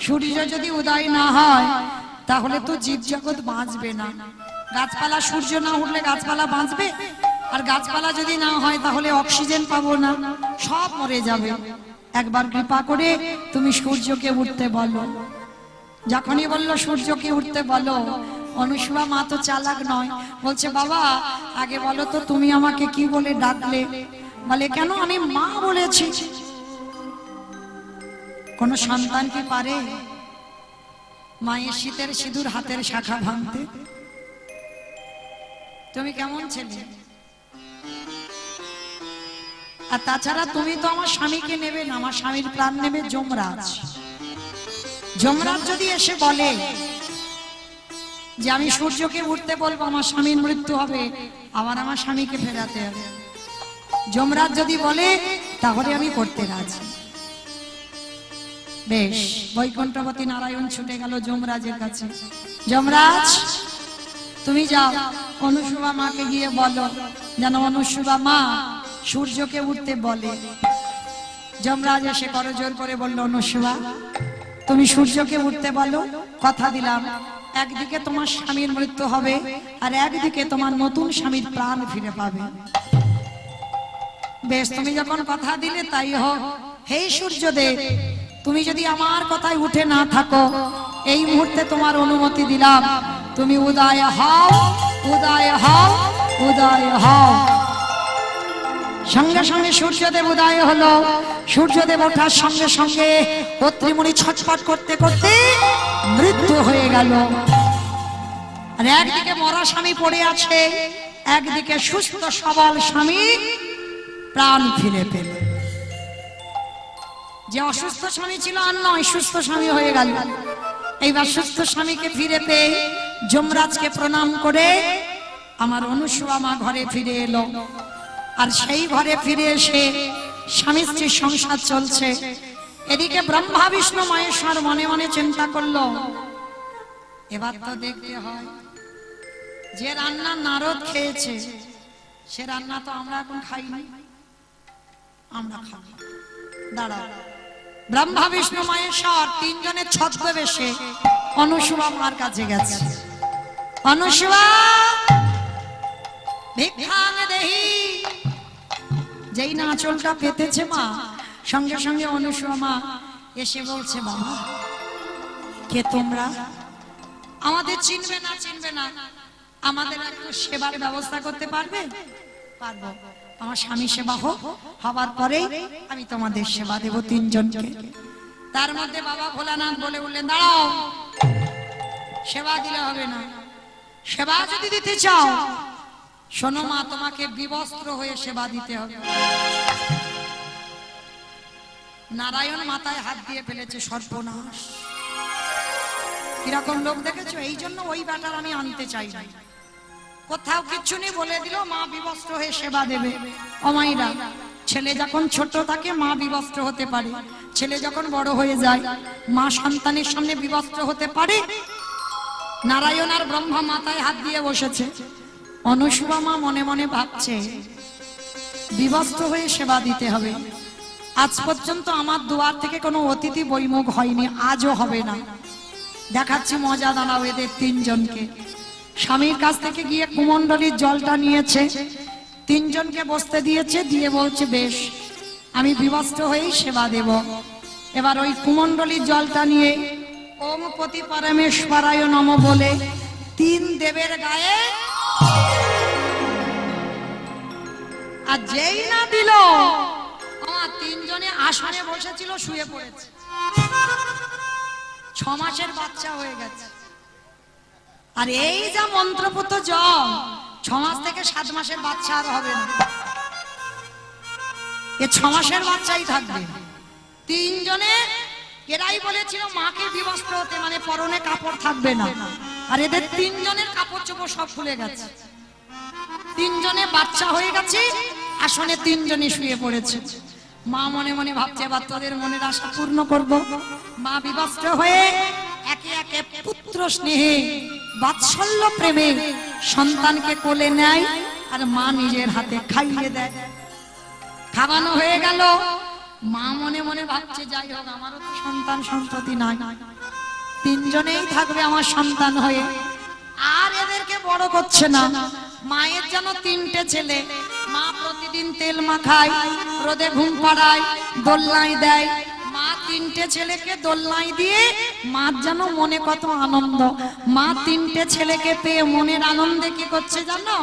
সূর্য যদি উদয় না হয় তাহলে তো জীব জগৎ বাঁচবে না। গাছপালা, সূর্য না উঠলে গাছপালা বাঁচবে? আর গাছপালা যদি না হয় তাহলে অক্সিজেন পাবো না, সব মরে যাবে। একবার কৃপা করে তুমি সূর্যকে উঠতে বলো। যখনই বললো সূর্যকে উঠতে বলো, অনুসূয়া মা তো চালাক নয়, বলছে বাবা আগে বলো তো তুমি আমাকে কি বলে ডাকলে? বলে কেন, আমি মা বলেছি। কোন সন্তান কি পারে মায়ের শীতের সিঁদুর হাতের শাখা ভাঙতে? তুমি কেমন ছেলে? আর তাছাড়া তুমি তো আমার স্বামীকে নেবে না, আমার স্বামীর প্রাণ নেবে যমরাজ। যমরাজ যদি এসে বলে যে আমি সূর্যকে উঠতে বলবো, আমার স্বামীর মৃত্যু হবে, আবার আমার স্বামীকে ফেরাতে হবে, যমরাজ যদি বলে তাহলে আমি করতে রাজি। বেশ, বৈকুণ্ঠপতি নারায়ণ ছুটে গেল যমরাজের কাছে। যমরাজ তুমি যাও, অনুসূয়া মাকে গিয়ে বলো যেন অনুসূয়া মা সূর্যকে উঠতে বলে। যমরাজ এসে করজোর করে বলল, অনুসূয়া তুমি সূর্যকে উঠতে বলো, কথা দিলাম একদিকে তোমার স্বামীর মৃত্যু হবে আর একদিকে তোমার নতুন স্বামীর প্রাণ ফিরে পাবে। বেশ, তুমি যখন কথা দিলে তাই হোক। হে সূর্যদেব, তুমি যদি আমার কথায় উঠে না থাকো, এই মুহূর্তে তোমার অনুমতি দিলাম, তুমি উদয় হও, উদয় হও, উদয় হও। সঙ্গে সঙ্গে সূর্যদেব উদয় হলো। সূর্যদেব ওঠার সঙ্গে সঙ্গে পত্রীমণি ছটফট করতে করতে মৃত্যু হয়ে গেল। আর একদিকে মরা স্বামী পড়ে আছে, একদিকে সুস্থ সবল স্বামী প্রাণ ফিরে পেল। যে অসুস্থ স্বামী ছিল আর নয়, সুস্থ স্বামী হয়ে গেল। এইবার সুস্থ স্বামীকে ফিরে পেয়ে যমরাজকে প্রণাম করে আমার অনুসূয়া মা ঘরে ফিরে এলো। আর সেই ঘরে ফিরে এসে স্বামী স্ত্রীর সংসার চলছে। এদিকে ব্রহ্মা বিষ্ণু মহেশ্বর মনে মনে চিন্তা করলো, এবার তো দেখতে হয় যে রান্না নারদ খেয়েছে সে রান্না তো আমরা এখন খাইনি, আমরা খাবো। দাঁড়া, ব্রহ্মা বিষ্ণু মহেশ্বর তিনজনের ছদ্মবেশে অনুসূয়া মার কাছে গেছে। অনুসূয়া ভিক্ষাং দেহি। যেই না আঁচলটা পেতেছে মা, সঙ্গে সঙ্গে অনুসূয়া মা এসে বলছে, বাবা কে তোমরা? আমাদের চিনবে না চিনবে না, আমাদের একটু সেবার ব্যবস্থা করতে পারবে? পারবো। আমার স্বামী সেবা হোক, হবার পরেই আমি তোমাদের সেবা দেব তিনজনকে। তার মধ্যে বাবা ভোলানাথ বলে বললেন, দাঁড়াও, সেবা দিলে হবে না। সেবা যদি দিতে চাও, শোনো মা, তোমাকে বিবস্ত্র হয়ে সেবা দিতে হবে। নারায়ণ মাথায় হাত দিয়ে ফেলেছে, সর্বনাশ। কিরকম লোক দেখেছো? এই জন্য ওই ব্যাটার আমি আনতে চাই না। কোথাও কিচ্ছু নেই, বলে দিল মা বিবস্ত্র হয়ে সেবা দেবে। অমাইরা, ছেলে যখন ছোট থাকে মা বিবস্ত্র হতে পারে, ছেলে যখন বড় হয়ে যায় মা সন্তানের সামনে বিবস্ত্র হতে পারে? নারায়ণ আর ব্রহ্মা মাথায় হাত দিয়ে বসেছে। অনুসূয়া মা মনে মনে ভাবছে, বিবস্ত্র হয়ে সেবা দিতে হবে। আজ পর্যন্ত আমার দুয়ার থেকে কোনো অতিথি বৈমুখ হয়নি, আজও হবে না। দেখাচ্ছি মজা, দাঁড়াও এদের তিনজনকে। স্বামীর কাছ থেকে গিয়ে কুমণ্ডলীর জলটা নিয়েছে, তিনজনকে বসতে দিয়েছে, দিয়ে বলছে, বেশ আমি বিবস্ত্র হয়েই সেবা দেব। এবার ওই কুমণ্ডলীর জলটা নিয়ে ওম পতি পরমেশ্বরায় নমঃ বলে তিন দেবের গায়ে, আর যেই না দিল, আমার তিনজনে আসনে বসেছিল শুয়ে পড়েছে। 6 মাসের বাচ্চা হয়ে গেছে। আর এই যা মন্ত্রপুত জল, 6 মাস থেকে 7 মাসের বাচ্চা আর হবে না, এ 6 মাসের বাচ্চাই থাকবে। তিনজনে এরাই বলেছিল মাকে বিবস্ত্র হতে, মানে পরনে কাপড় থাকবে না। আর এদের তিনজনের কাপড় চোপড় সব খুলে গেছে। তিনজনে বাচ্চা হয়ে গেছে, আসনে তিনজনে শুয়ে পড়েছে। মা মনে মনে ভাবছে, এবার তোদের মনের আশা পূর্ণ করব। মা বিবস্ত্র হয়ে একে একে পুত্র স্নেহে বাৎসল্য প্রেমে সন্তানকে কোলে নেয়, আর মা নিজের হাতে খাইয়ে দেয়। খাওয়ানো হয়ে গেল, মা মনে মনে ভাবছে, যাই হোক আমারও তো সন্তান সন্ততি নাই, তিনজনেই থাকবে আমার সন্তান হয়ে। আর এদেরকে বড় করছে না, মায়ের যেন তিনটে ছেলে, মা প্রতিদিন তেল মাখায়, রোদে ঘুম পাড়ায়, দোলনায় দেয়। মা তিনটে ছেলেকে দোলনায় দিয়ে মার যেন মনে কত আনন্দ। মা তিনটে ছেলেকে পেয়ে মনের আনন্দে কি করছে জানো?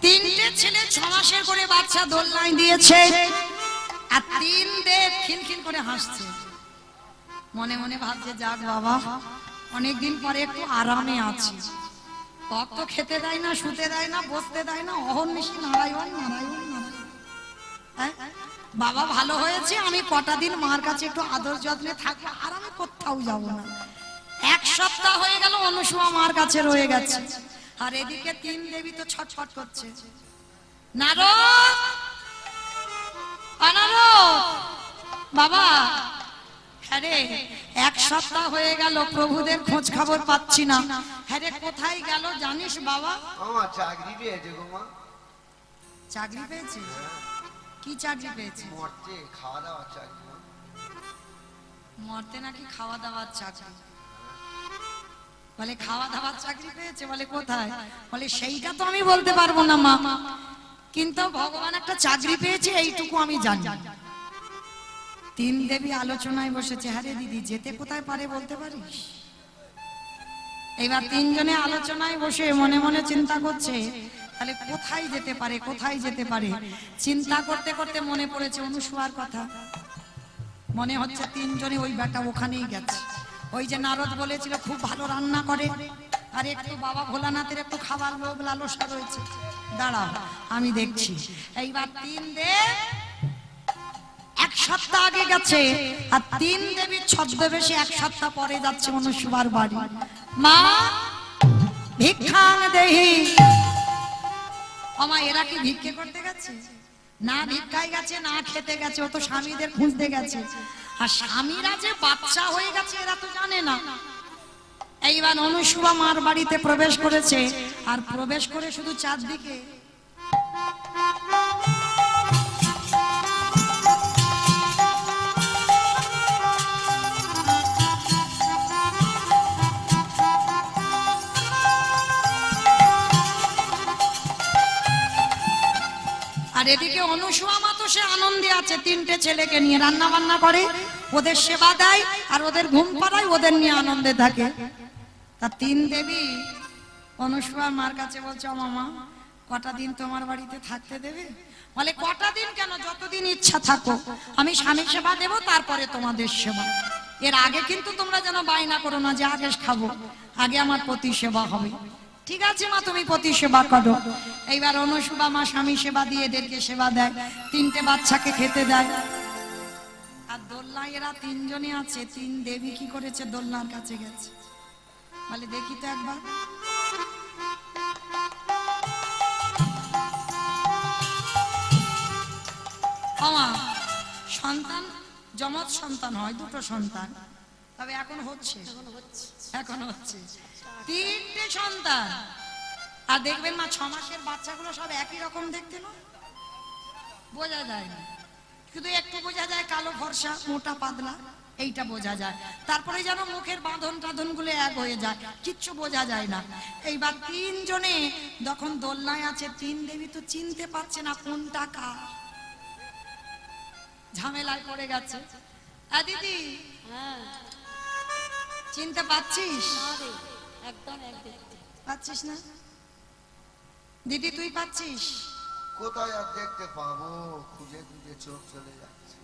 তিনটে ছেলে 6 মাসের করে বাচ্চা দোলনায় দিয়েছে, আর তিন দেব খিলখিল করে হাসছে। মনে মনে ভাবছে যাক বাবা, অনেকদিন পরে একটু আরামে আছি। কক তো খেতে দেয় না, শুতে দেয় না, বসতে দেয় না, অহর্নিশি নারায়ণ নারায়ণ নারায়ণ। হ্যাঁ? বাবা ভালো হয়েছে, আমি কটা দিন মার কাছে একটু আদর যত্নে থাকবো, আর আমি কোথাও যাব না। 1 সপ্তাহ হয়ে গেল অনুসুয়া মার কাছে রয়ে গেছে, আর এদিকে তিন দেবী তো ছটফট করছে। নারদ, অনারদ, বাবা, হ্যাঁ রে 1 সপ্তাহ হয়ে গেল প্রভুদের খোঁজ খবর পাচ্ছি না। হ্যাঁ রে কোথায় গেল জানিস বাবা? আমার চাকরি পেয়েছে গো মা। চাকরি পেয়েছে? কি চাকরি পেয়েছে? মরতে খাওয়া দাওয়ার চাকরি। মরতে নাকি খাওয়া দাওয়ার চাকরি? বলে খাওয়া দাওয়ার চাকরি পেয়েছে, বলে কোথায়? বলে সেইটা তো আমি বলতে পারবো না মা, কিন্তু ভগবান একটা চাকরি পেয়েছে এইটুকু আমি জানি। তিন দেবী আলোচনায় বসেছে। হ্যাঁ রে দিদি, যেতে কোথায় পারে বলতে পারিস? এবার তিনজনে আলোচনায় বসে মনে মনে চিন্তা করছে, তাহলে কোথায় যেতে পারে, কোথায় যেতে পারে। চিন্তা করতে করতে মনে পড়েছে অনুসুয়ার কথা। মনে হচ্ছে তিনজনে ওই বেটা ওখানেই গেছে। ওই যে নারদ বলেছিল খুব ভালো রান্না করে, আর একটু বাবা ভোলানাথের একটু খাবার লোভ লালসা রয়েছে। দাঁড়াও আমি দেখছি। এইবার তিন দেব 1 সপ্তাহ আগে গেছে, আর তিন দেবীর ছদ্মবেশে 1 সপ্তাহ পরে যাচ্ছে অনুসুয়ার বাড়ি। মা ভিক্ষাং দেহি। আমা এরা কি ভিক্ষে করতে গেছে? না ভিক্ষায় গেছে, না খেতে গেছে, ও তো স্বামীদের খুঁজতে গেছে। আর স্বামীরা যে বাচ্চা হয়ে গেছে এরা তো জানে না। এইবার অনুসুয়া মার বাড়িতে প্রবেশ করেছে, আর প্রবেশ করে শুধু চারদিকে আর এদিকে অনুসুয়া মা তো সে আনন্দে আছে, তিনটে ছেলেকে নিয়ে রান্না বান্না করে, ওদের সেবা দেয়, আর ওদের ঘুম পাড়ায়, ওদের নিয়ে আনন্দে থাকে। তা তিন দেবী অনুসুয়া মার কাছে বলছে, ও মামা কটা দিন তোমার বাড়িতে থাকতে দেবে? বলে কটা দিন কেন, যতদিন ইচ্ছা থাকো, আমি স্বামী সেবা দেব, তারপরে তোমাদের সেবা। এর আগে কিন্তু তোমরা যেন বায়না করো না যে আগে খাবো, আগে আমার পতি সেবা হবে। ঠিক আছে মা, তুমি পতি সেবা করো। এইবার অনুসুয়া মা স্বামী সেবা দিয়ে এদেরকে সেবা দেয়, তিনটে বাচ্চাকে খেতে দেয়। আর দোলনায় এরা তিনজনে আছে। তিন দেবী কি করেছে, দোলনার কাছে গেছে। বলে দেখি তো একবার। আমা সন্তান যমজ সন্তান হয়, দুটো সন্তান, তবে এখন হচ্ছে, এখন হচ্ছে 3টে সন্তান। আর দেখবেন মা 6 মাসের বাচ্চাগুলো সব একই রকম দেখতে না, বোঝা যায় না, শুধু একটু বোঝা যায় কালো ফর্সা মোটা পাতলা, এইটা বোঝা যায়। তারপরে যেন মুখের বাঁধন টাধন গুলো এক হয়ে যায়, কিচ্ছু বোঝা যায় না। এইবার তিনজনে যখন দোলনায় আছে, তিন দেবী তো চিনতে পারছে না কোনটা কার, ঝামেলায় পড়ে গেছে। দিদি চিনতে পাচ্ছিস? একদম একদম পাচ্ছিস না? দিদি তুই পাচ্ছিস? কোথায় আর দেখতে পাবো, খুঁজে খুঁজে চোখ চলে যাচ্ছে,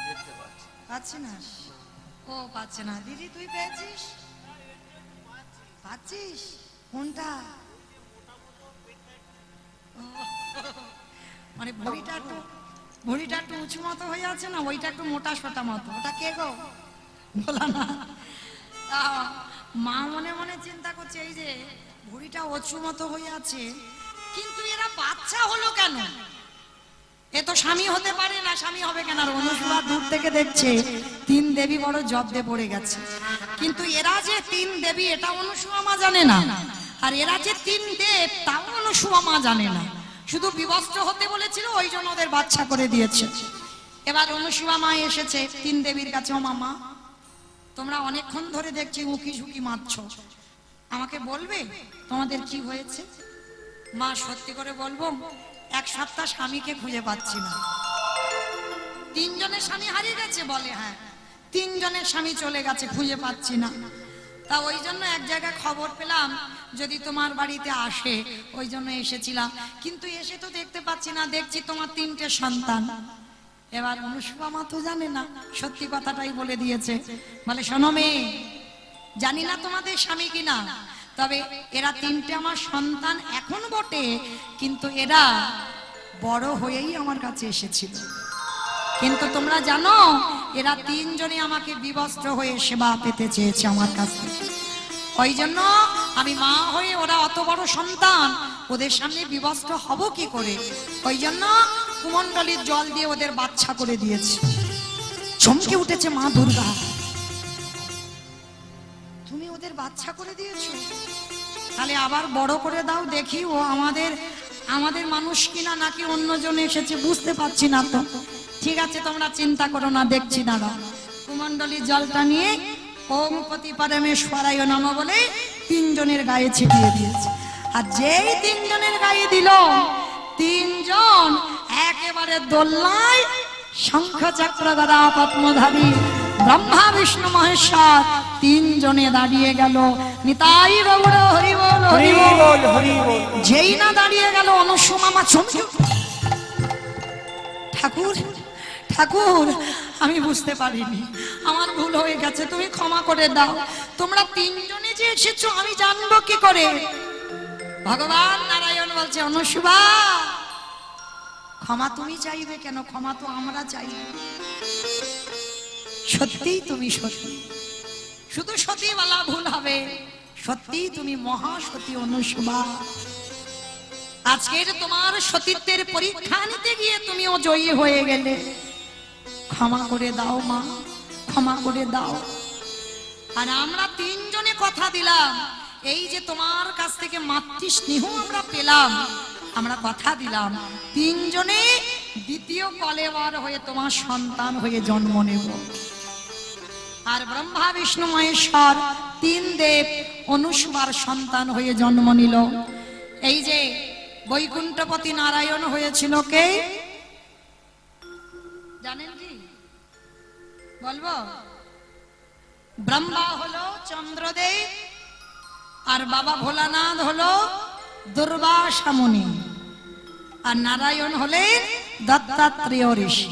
দেখতে পাচ্ছি। পাচ্ছি না? ও পাচ্ছে না। দিদি তুই পেয়েছিস? পাচ্ছিস? কোনটা? ও, মানে ভুঁড়িটা একটু উঁচু মতো হয়ে আছে না, ওইটা একটু মোটা সোটা মতো। ওটা কে গো? বলা না। মা মনে মনে চিন্তা করছে এই যে ভুঁড়িটা অচু মতো হয়ে আছে, কিন্তু এরা বাচ্চা হলো কেন? এ তো স্বামী হতে পারে না, স্বামী হবে কেন? আর অনুসুয়া দূর থেকে দেখছে তিন দেবী বড় জব্দে পড়ে গেছে, কিন্তু এরা যে তিন দেবী এটা অনুসুয়া মা জানে না, আর এরা যে তিন দেব তাও অনুসুয়া মা জানে না। শুধু বিবস্ত্র হতে বলেছিল, ওই জন্য ওদের বাচ্চা করে দিয়েছে। এবার অনুসুয়া মা এসেছে তিন দেবীর কাছে। ও মামা, তোমরা অনেকক্ষণ ধরে দেখছি উকি ঝুঁকি মারছো, আমাকে বলবে তোমাদের কি হয়েছে? মা সত্যি করে বলবো, এক সপ্তাহ স্বামীকে খুঁজে পাচ্ছি না। তিনজনের স্বামী হারিয়ে গেছে বলে। হ্যাঁ, তিনজনের স্বামী চলে গেছে, খুঁজে পাচ্ছি না। তা ওই জন্য এক জায়গায় খবর পেলাম যদি তোমার বাড়িতে আসে, ওই জন্য এসেছিলাম, কিন্তু এসে তো দেখতে পাচ্ছি না, দেখছি তোমার তিনটে সন্তান। এবার অনুসুয়া মা তো জানে না, সত্যি কথাটাই বলে দিয়েছে। বলে শোনো মেয়ে, জানি না তোমাদের স্বামী কিনা, তবে এরা তিনটে আমার সন্তান এখন বটে, কিন্তু এরা বড় হয়েই আমার কাছে এসেছিল। কিন্তু তোমরা জানো এরা তিনজনে আমাকে বিবস্ত্র হয়ে সেবা পেতে চেয়েছে আমার কাছে। ওই জন্য আমি মা হয়ে, ওরা অত বড় সন্তান, ওদের সামনে বিবস্ত্র হব কি করে? ওই জন্য কুমণ্ডলীর জল দিয়ে ওদের বাচ্চা করে দিয়েছে। চমকে উঠেছে মা দুর্গা, তুমি ওদের বাচ্চা করে দিয়েছো, তাহলে আবার বড় করে দাও দেখি, ও আমাদের মানুষ কিনা নাকি অন্যজন এসেছে, বুঝতে পারছি না তো। ঠিক আছে, তোমরা চিন্তা করো না, দেখছি দাঁড়া। কুমণ্ডলীর জলটা নিয়ে ওম পতি পরমেশ্বরায় নমঃ বলে তিনজনের গায়ে ছিটিয়ে দিয়েছে। আর যেই তিনজনের গায়ে দিল, তিনজন একেবারে দোল্লায় শঙ্খ চক্র গদা পদ্মধারী ব্রহ্মা বিষ্ণু মহেশ্বর তিনজনে দাঁড়িয়ে গেল। নিতাই গৌর হরি বল হরি বল হরি বল। যেই না দাঁড়িয়ে গেল, অনুসুয়া মা চমকে, ঠাকুর ঠাকুর আমি বুঝতে পারিনি, আমার ভুল হয়ে গেছে, তুমি ক্ষমা করে দাও। তোমরা তিনজনে যে এসেছো আমি জানবো কি করে? ভগবান নারায়ণ বলছে, অনুসুয়া ক্ষমা তুমি চাইবে কেন? ক্ষমা তো আমরা চাই। সত্যি তুমি সত্যি, শুধু সতী বলা ভুল হবে, সত্যি তুমি মহাসতী অনুসুয়া। আজকের তোমার সতীত্বের পরীক্ষা নিতে গিয়ে তুমিও জয়ী হয়ে গেলে। ক্ষমা করে দাও মা, ক্ষমা করে দাও। আর আমরা তিনজনে কথা দিলাম, এই যে তোমার কাছ থেকে মাতৃ স্নেহ আমরা পেলাম, আমরা কথা দিলাম তিনজনে দ্বিতীয় কলেবর হয়ে তোমার সন্তান হয়ে জন্ম নেব। আর ব্রহ্মা বিষ্ণু মহেশ্বর তিন দেব অনুসুয়ার সন্তান হয়ে জন্ম নিল। এই যে বৈকুণ্ঠপতি নারায়ণ হয়েছিল কে জানেন কি? বলবো? ব্রহ্মা হলো চন্দ্রদেব, আর বাবা ভোলানাথ হলো দুর্বাসা মুনি, আর নারায়ণ হলেন দত্তাত্রেয় ঋষি।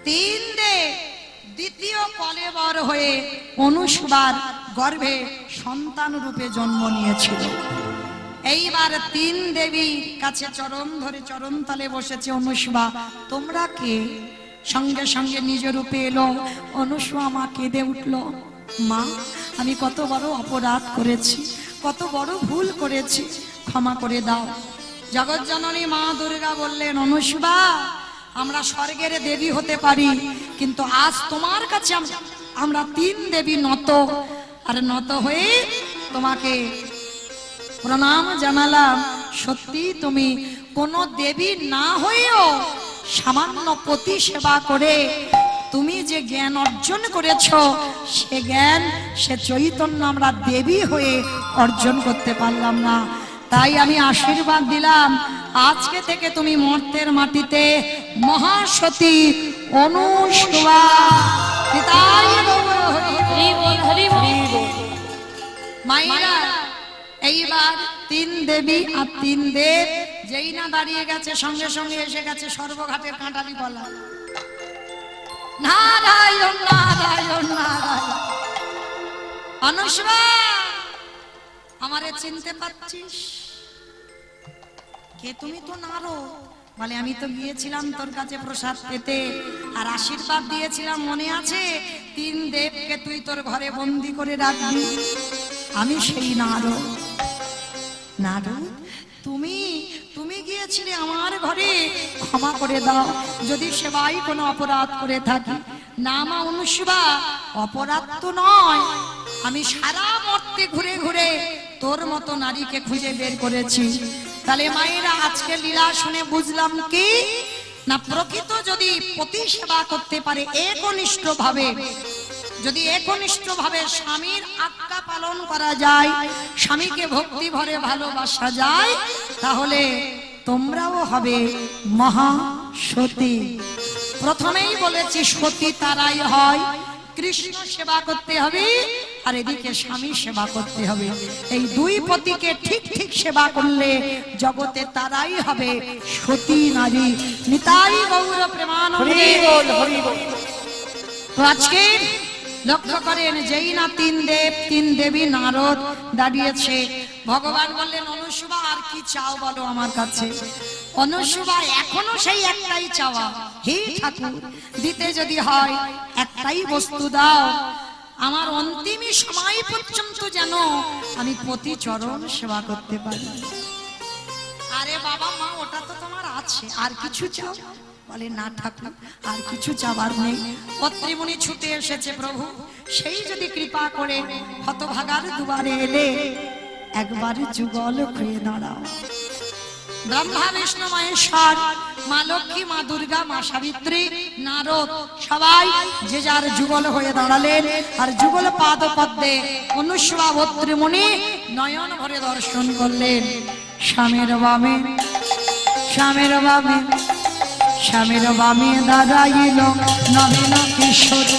তিন দেব দ্বিতীয় কলেবর হয়ে অনুসুয়ার গর্ভে সন্তান রূপে জন্ম নিয়েছিল। এইবার তিন দেবীর কাছে চরণ ধরে চরণ তলে বসেছে অনুসুয়া, তোমরা কে? সঙ্গে সঙ্গে নিজ রূপে এলো। অনুসুয়া মা কেঁদে উঠল, মা আমি কত বড় অপরাধ করেছি, কত বড় ভুল করেছি, ক্ষমা করে দাও। জগৎ জননী মা দুর্গা বললেন, অনুসুয়া আমরা স্বর্গের দেবী হতে পারি, কিন্তু আজ তোমার কাছে আমরা তিন দেবী নত, আর নত হয়ে তোমাকে প্রণাম জানালাম। সত্যি তুমি কোন দেবী না হয়েও সামান্য পতি সেবা করে তুমি যে জ্ঞান অর্জন করেছো, সে জ্ঞান, সে চৈতন্য আমরা দেবী হয়ে অর্জন করতে পারলাম না। তাই আমি আশীর্বাদ দিলাম, আজকে থেকে তুমি মর্তের মাটিতে মহাসতী অনুসুয়া। মায়েরা এইবার তিন দেবী আর তিন দেব যেই না দাঁড়িয়ে গেছে, সঙ্গে সঙ্গে এসে গেছে সর্বঘাটের কাঁটালি বলা, নারায়ণ নারায়ণ নারায়ণ। অনুসুয়া আমারে চিনতে পারছিস কে? তুমি তো নারদ, বলে আমি তো গিয়েছিলাম তোর কাছে প্রসাদ পেতে আর আশীর্বাদ দিয়েছিলাম মনে আছে 3 দেবকে তুই তোর ঘরে বন্দি করে রাখবি। আমি সেই নারদ। নারদ তুমি তুমি গিয়েছিলে আমার ঘরে, ক্ষমা করে দাও যদি সেবাই কোনো অপরাধ করে থাকি। না মা অনুসুবা, অপরাধ তো নয়, আমি সারা মর্তে ঘুরে ঘুরে তোর মতো নারীকে খুঁজে বের করেছি। তাহলে মায়েরা আজকে লীলা শুনে বুঝলাম কি না, প্রকৃত যদি পতি সেবা করতে পারে একনিষ্ঠ ভাবে, যদি একনিষ্ঠ ভাবে স্বামীর আজ্ঞা পালন করা যায়, স্বামীকে ভক্তি ভরে ভালোবাসা যায়, তাহলে তোমরাও হবে মহা সতী। প্রথমেই বলেছি সতী তারাই হয়, কৃষ্ণ সেবা করতে হবে আর এদিকে স্বামী সেবা করতে হবে। এই দুই পতিকে ঠিক ঠিক সেবা করলে জগতে তারাই হবে সতী নারী। নিতাই গৌর প্রেমানন্দে। তো আজকে লক্ষ্য করেন, যেই না 3 দেব 3 দেবী নারদ দাঁড়িয়েছে, ভগবান বললেন অনুসুবা আর কি চাও বলো আমার কাছে। অনুসুবা এখনো সেই একটাই চাওয়া, হে ঠাকুর দিতে যদি হয় একটাই বস্তু দাও, আমার অন্তিম সময় পর্যন্ত যেন আমি পতি চরণ সেবা করতে পারি। আরে বাবা মা ওটা তো তোমার আছে, আর কিছু চাও? বলে না ঠাকুর আর কিছু চাবার নেই। পত্রিমুনি ছুটে এসেছে, প্রভু সেই যদি কৃপা করে হতভাগার দুয়ারে এলে একবার যুগল হয়ে দাঁড়াও। ব্রহ্মা বিষ্ণু মহেশ্বর, মা লক্ষ্মী, মা দুর্গা, মা সাবিত্রী, নারদ সবাই যে যার যুগল হয়ে দাঁড়ালেন। আর যুগল পাদ পদ্মে অনুসুয়া পত্রিমুনি নয়ন ভরে দর্শন করলেন। স্বামীর বামে, স্বামীর বামে, স্বামীর বামে দাঁড়াইল নবীন কিশোর।